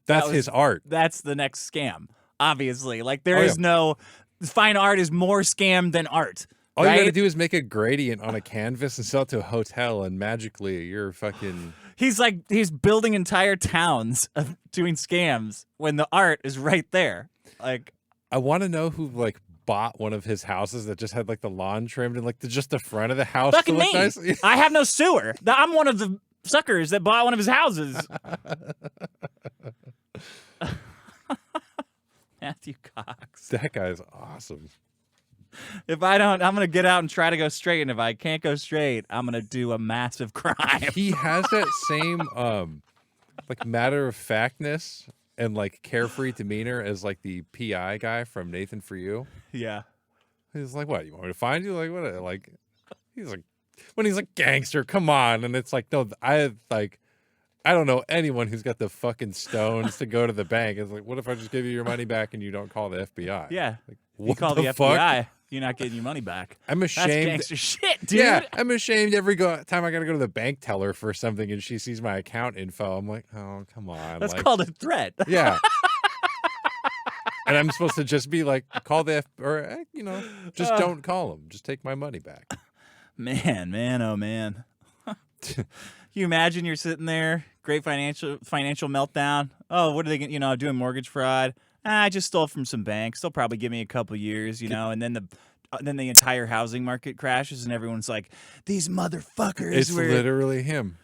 that's his art. That's the next scam, obviously. Like there is no, fine art is more scam than art. All right? you gotta do is make a gradient on a canvas and sell it to a hotel, and magically you're fucking. He's building entire towns of doing scams when the art is right there. Like, I want to know who bought one of his houses that just had the lawn trimmed and just the front of the house. Fucking to look me. Nice. I have no sewer. I'm one of the suckers that bought one of his houses. Matthew Cox. That guy's awesome. If I don't, I'm going to get out and try to go straight. And if I can't go straight, I'm going to do a massive crime. He has that same, matter of factness and carefree demeanor as the PI guy from Nathan For You. Yeah. He's like, what? You want me to find you? What? He's like, when he's like, gangster, come on. And it's no, I don't know anyone who's got the fucking stones to go to the bank. It's what if I just give you your money back and you don't call the FBI? Yeah. You What call the fuck? FBI, you're not getting your money back. I'm That's ashamed. gangster shit, dude. Yeah, I'm ashamed every time I got to go to the bank teller for something and she sees my account info. I'm like, oh, come on. That's like, called a threat. yeah. And I'm supposed to just be like, call the just don't call them. Just take my money back. Man, oh man. You imagine you're sitting there, great financial meltdown. Oh, what are they going doing mortgage fraud? I just stole from some banks. They'll probably give me a couple years, and then the entire housing market crashes and everyone's like, these motherfuckers It's were literally him.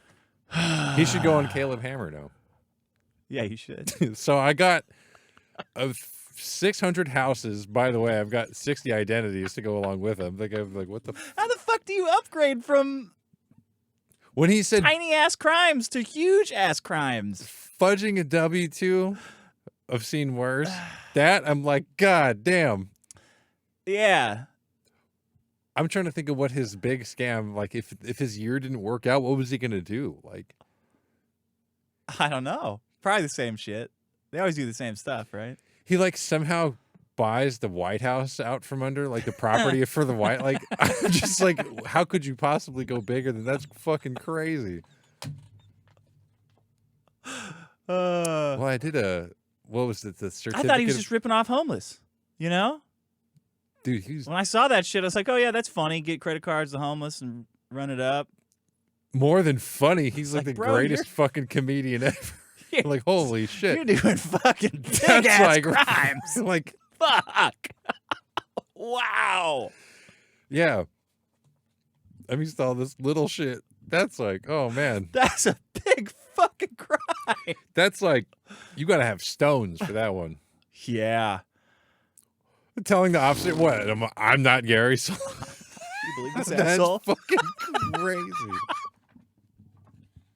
He should go on Caleb Hammer now. Yeah, you should. So I got 600 houses. By the way, I've got 60 identities to go along with them. Like, what the? How the fuck do you upgrade from When he said tiny ass crimes to huge ass crimes? fudging a W-2, I've seen worse. That I'm like, God damn. Yeah. I'm trying to think of what his big scam. Like, if his year didn't work out, what was he gonna do? Like, I don't know. Probably the same shit. They always do the same stuff, right? he like somehow buys the White House out from under, like the property for the White. Like, I'm just like, how could you possibly go bigger than that's fucking crazy? Well, I did what was it? The I certificate. thought he was just ripping off homeless. You know? Dude, he's When I saw that shit, I was like, oh, yeah, that's funny. Get credit cards to homeless and run it up. more than funny. He's like the Bro, greatest fucking comedian ever. Like, holy shit. You're doing fucking That's big-ass like crimes. like, Fuck. Wow. yeah. I'm used to all this little shit. That's like, oh man. That's a big fucking crime. That's like, you got to have stones for that one. Yeah. Telling the opposite, what? I'm not Gary. So You believe this that's asshole? fucking crazy.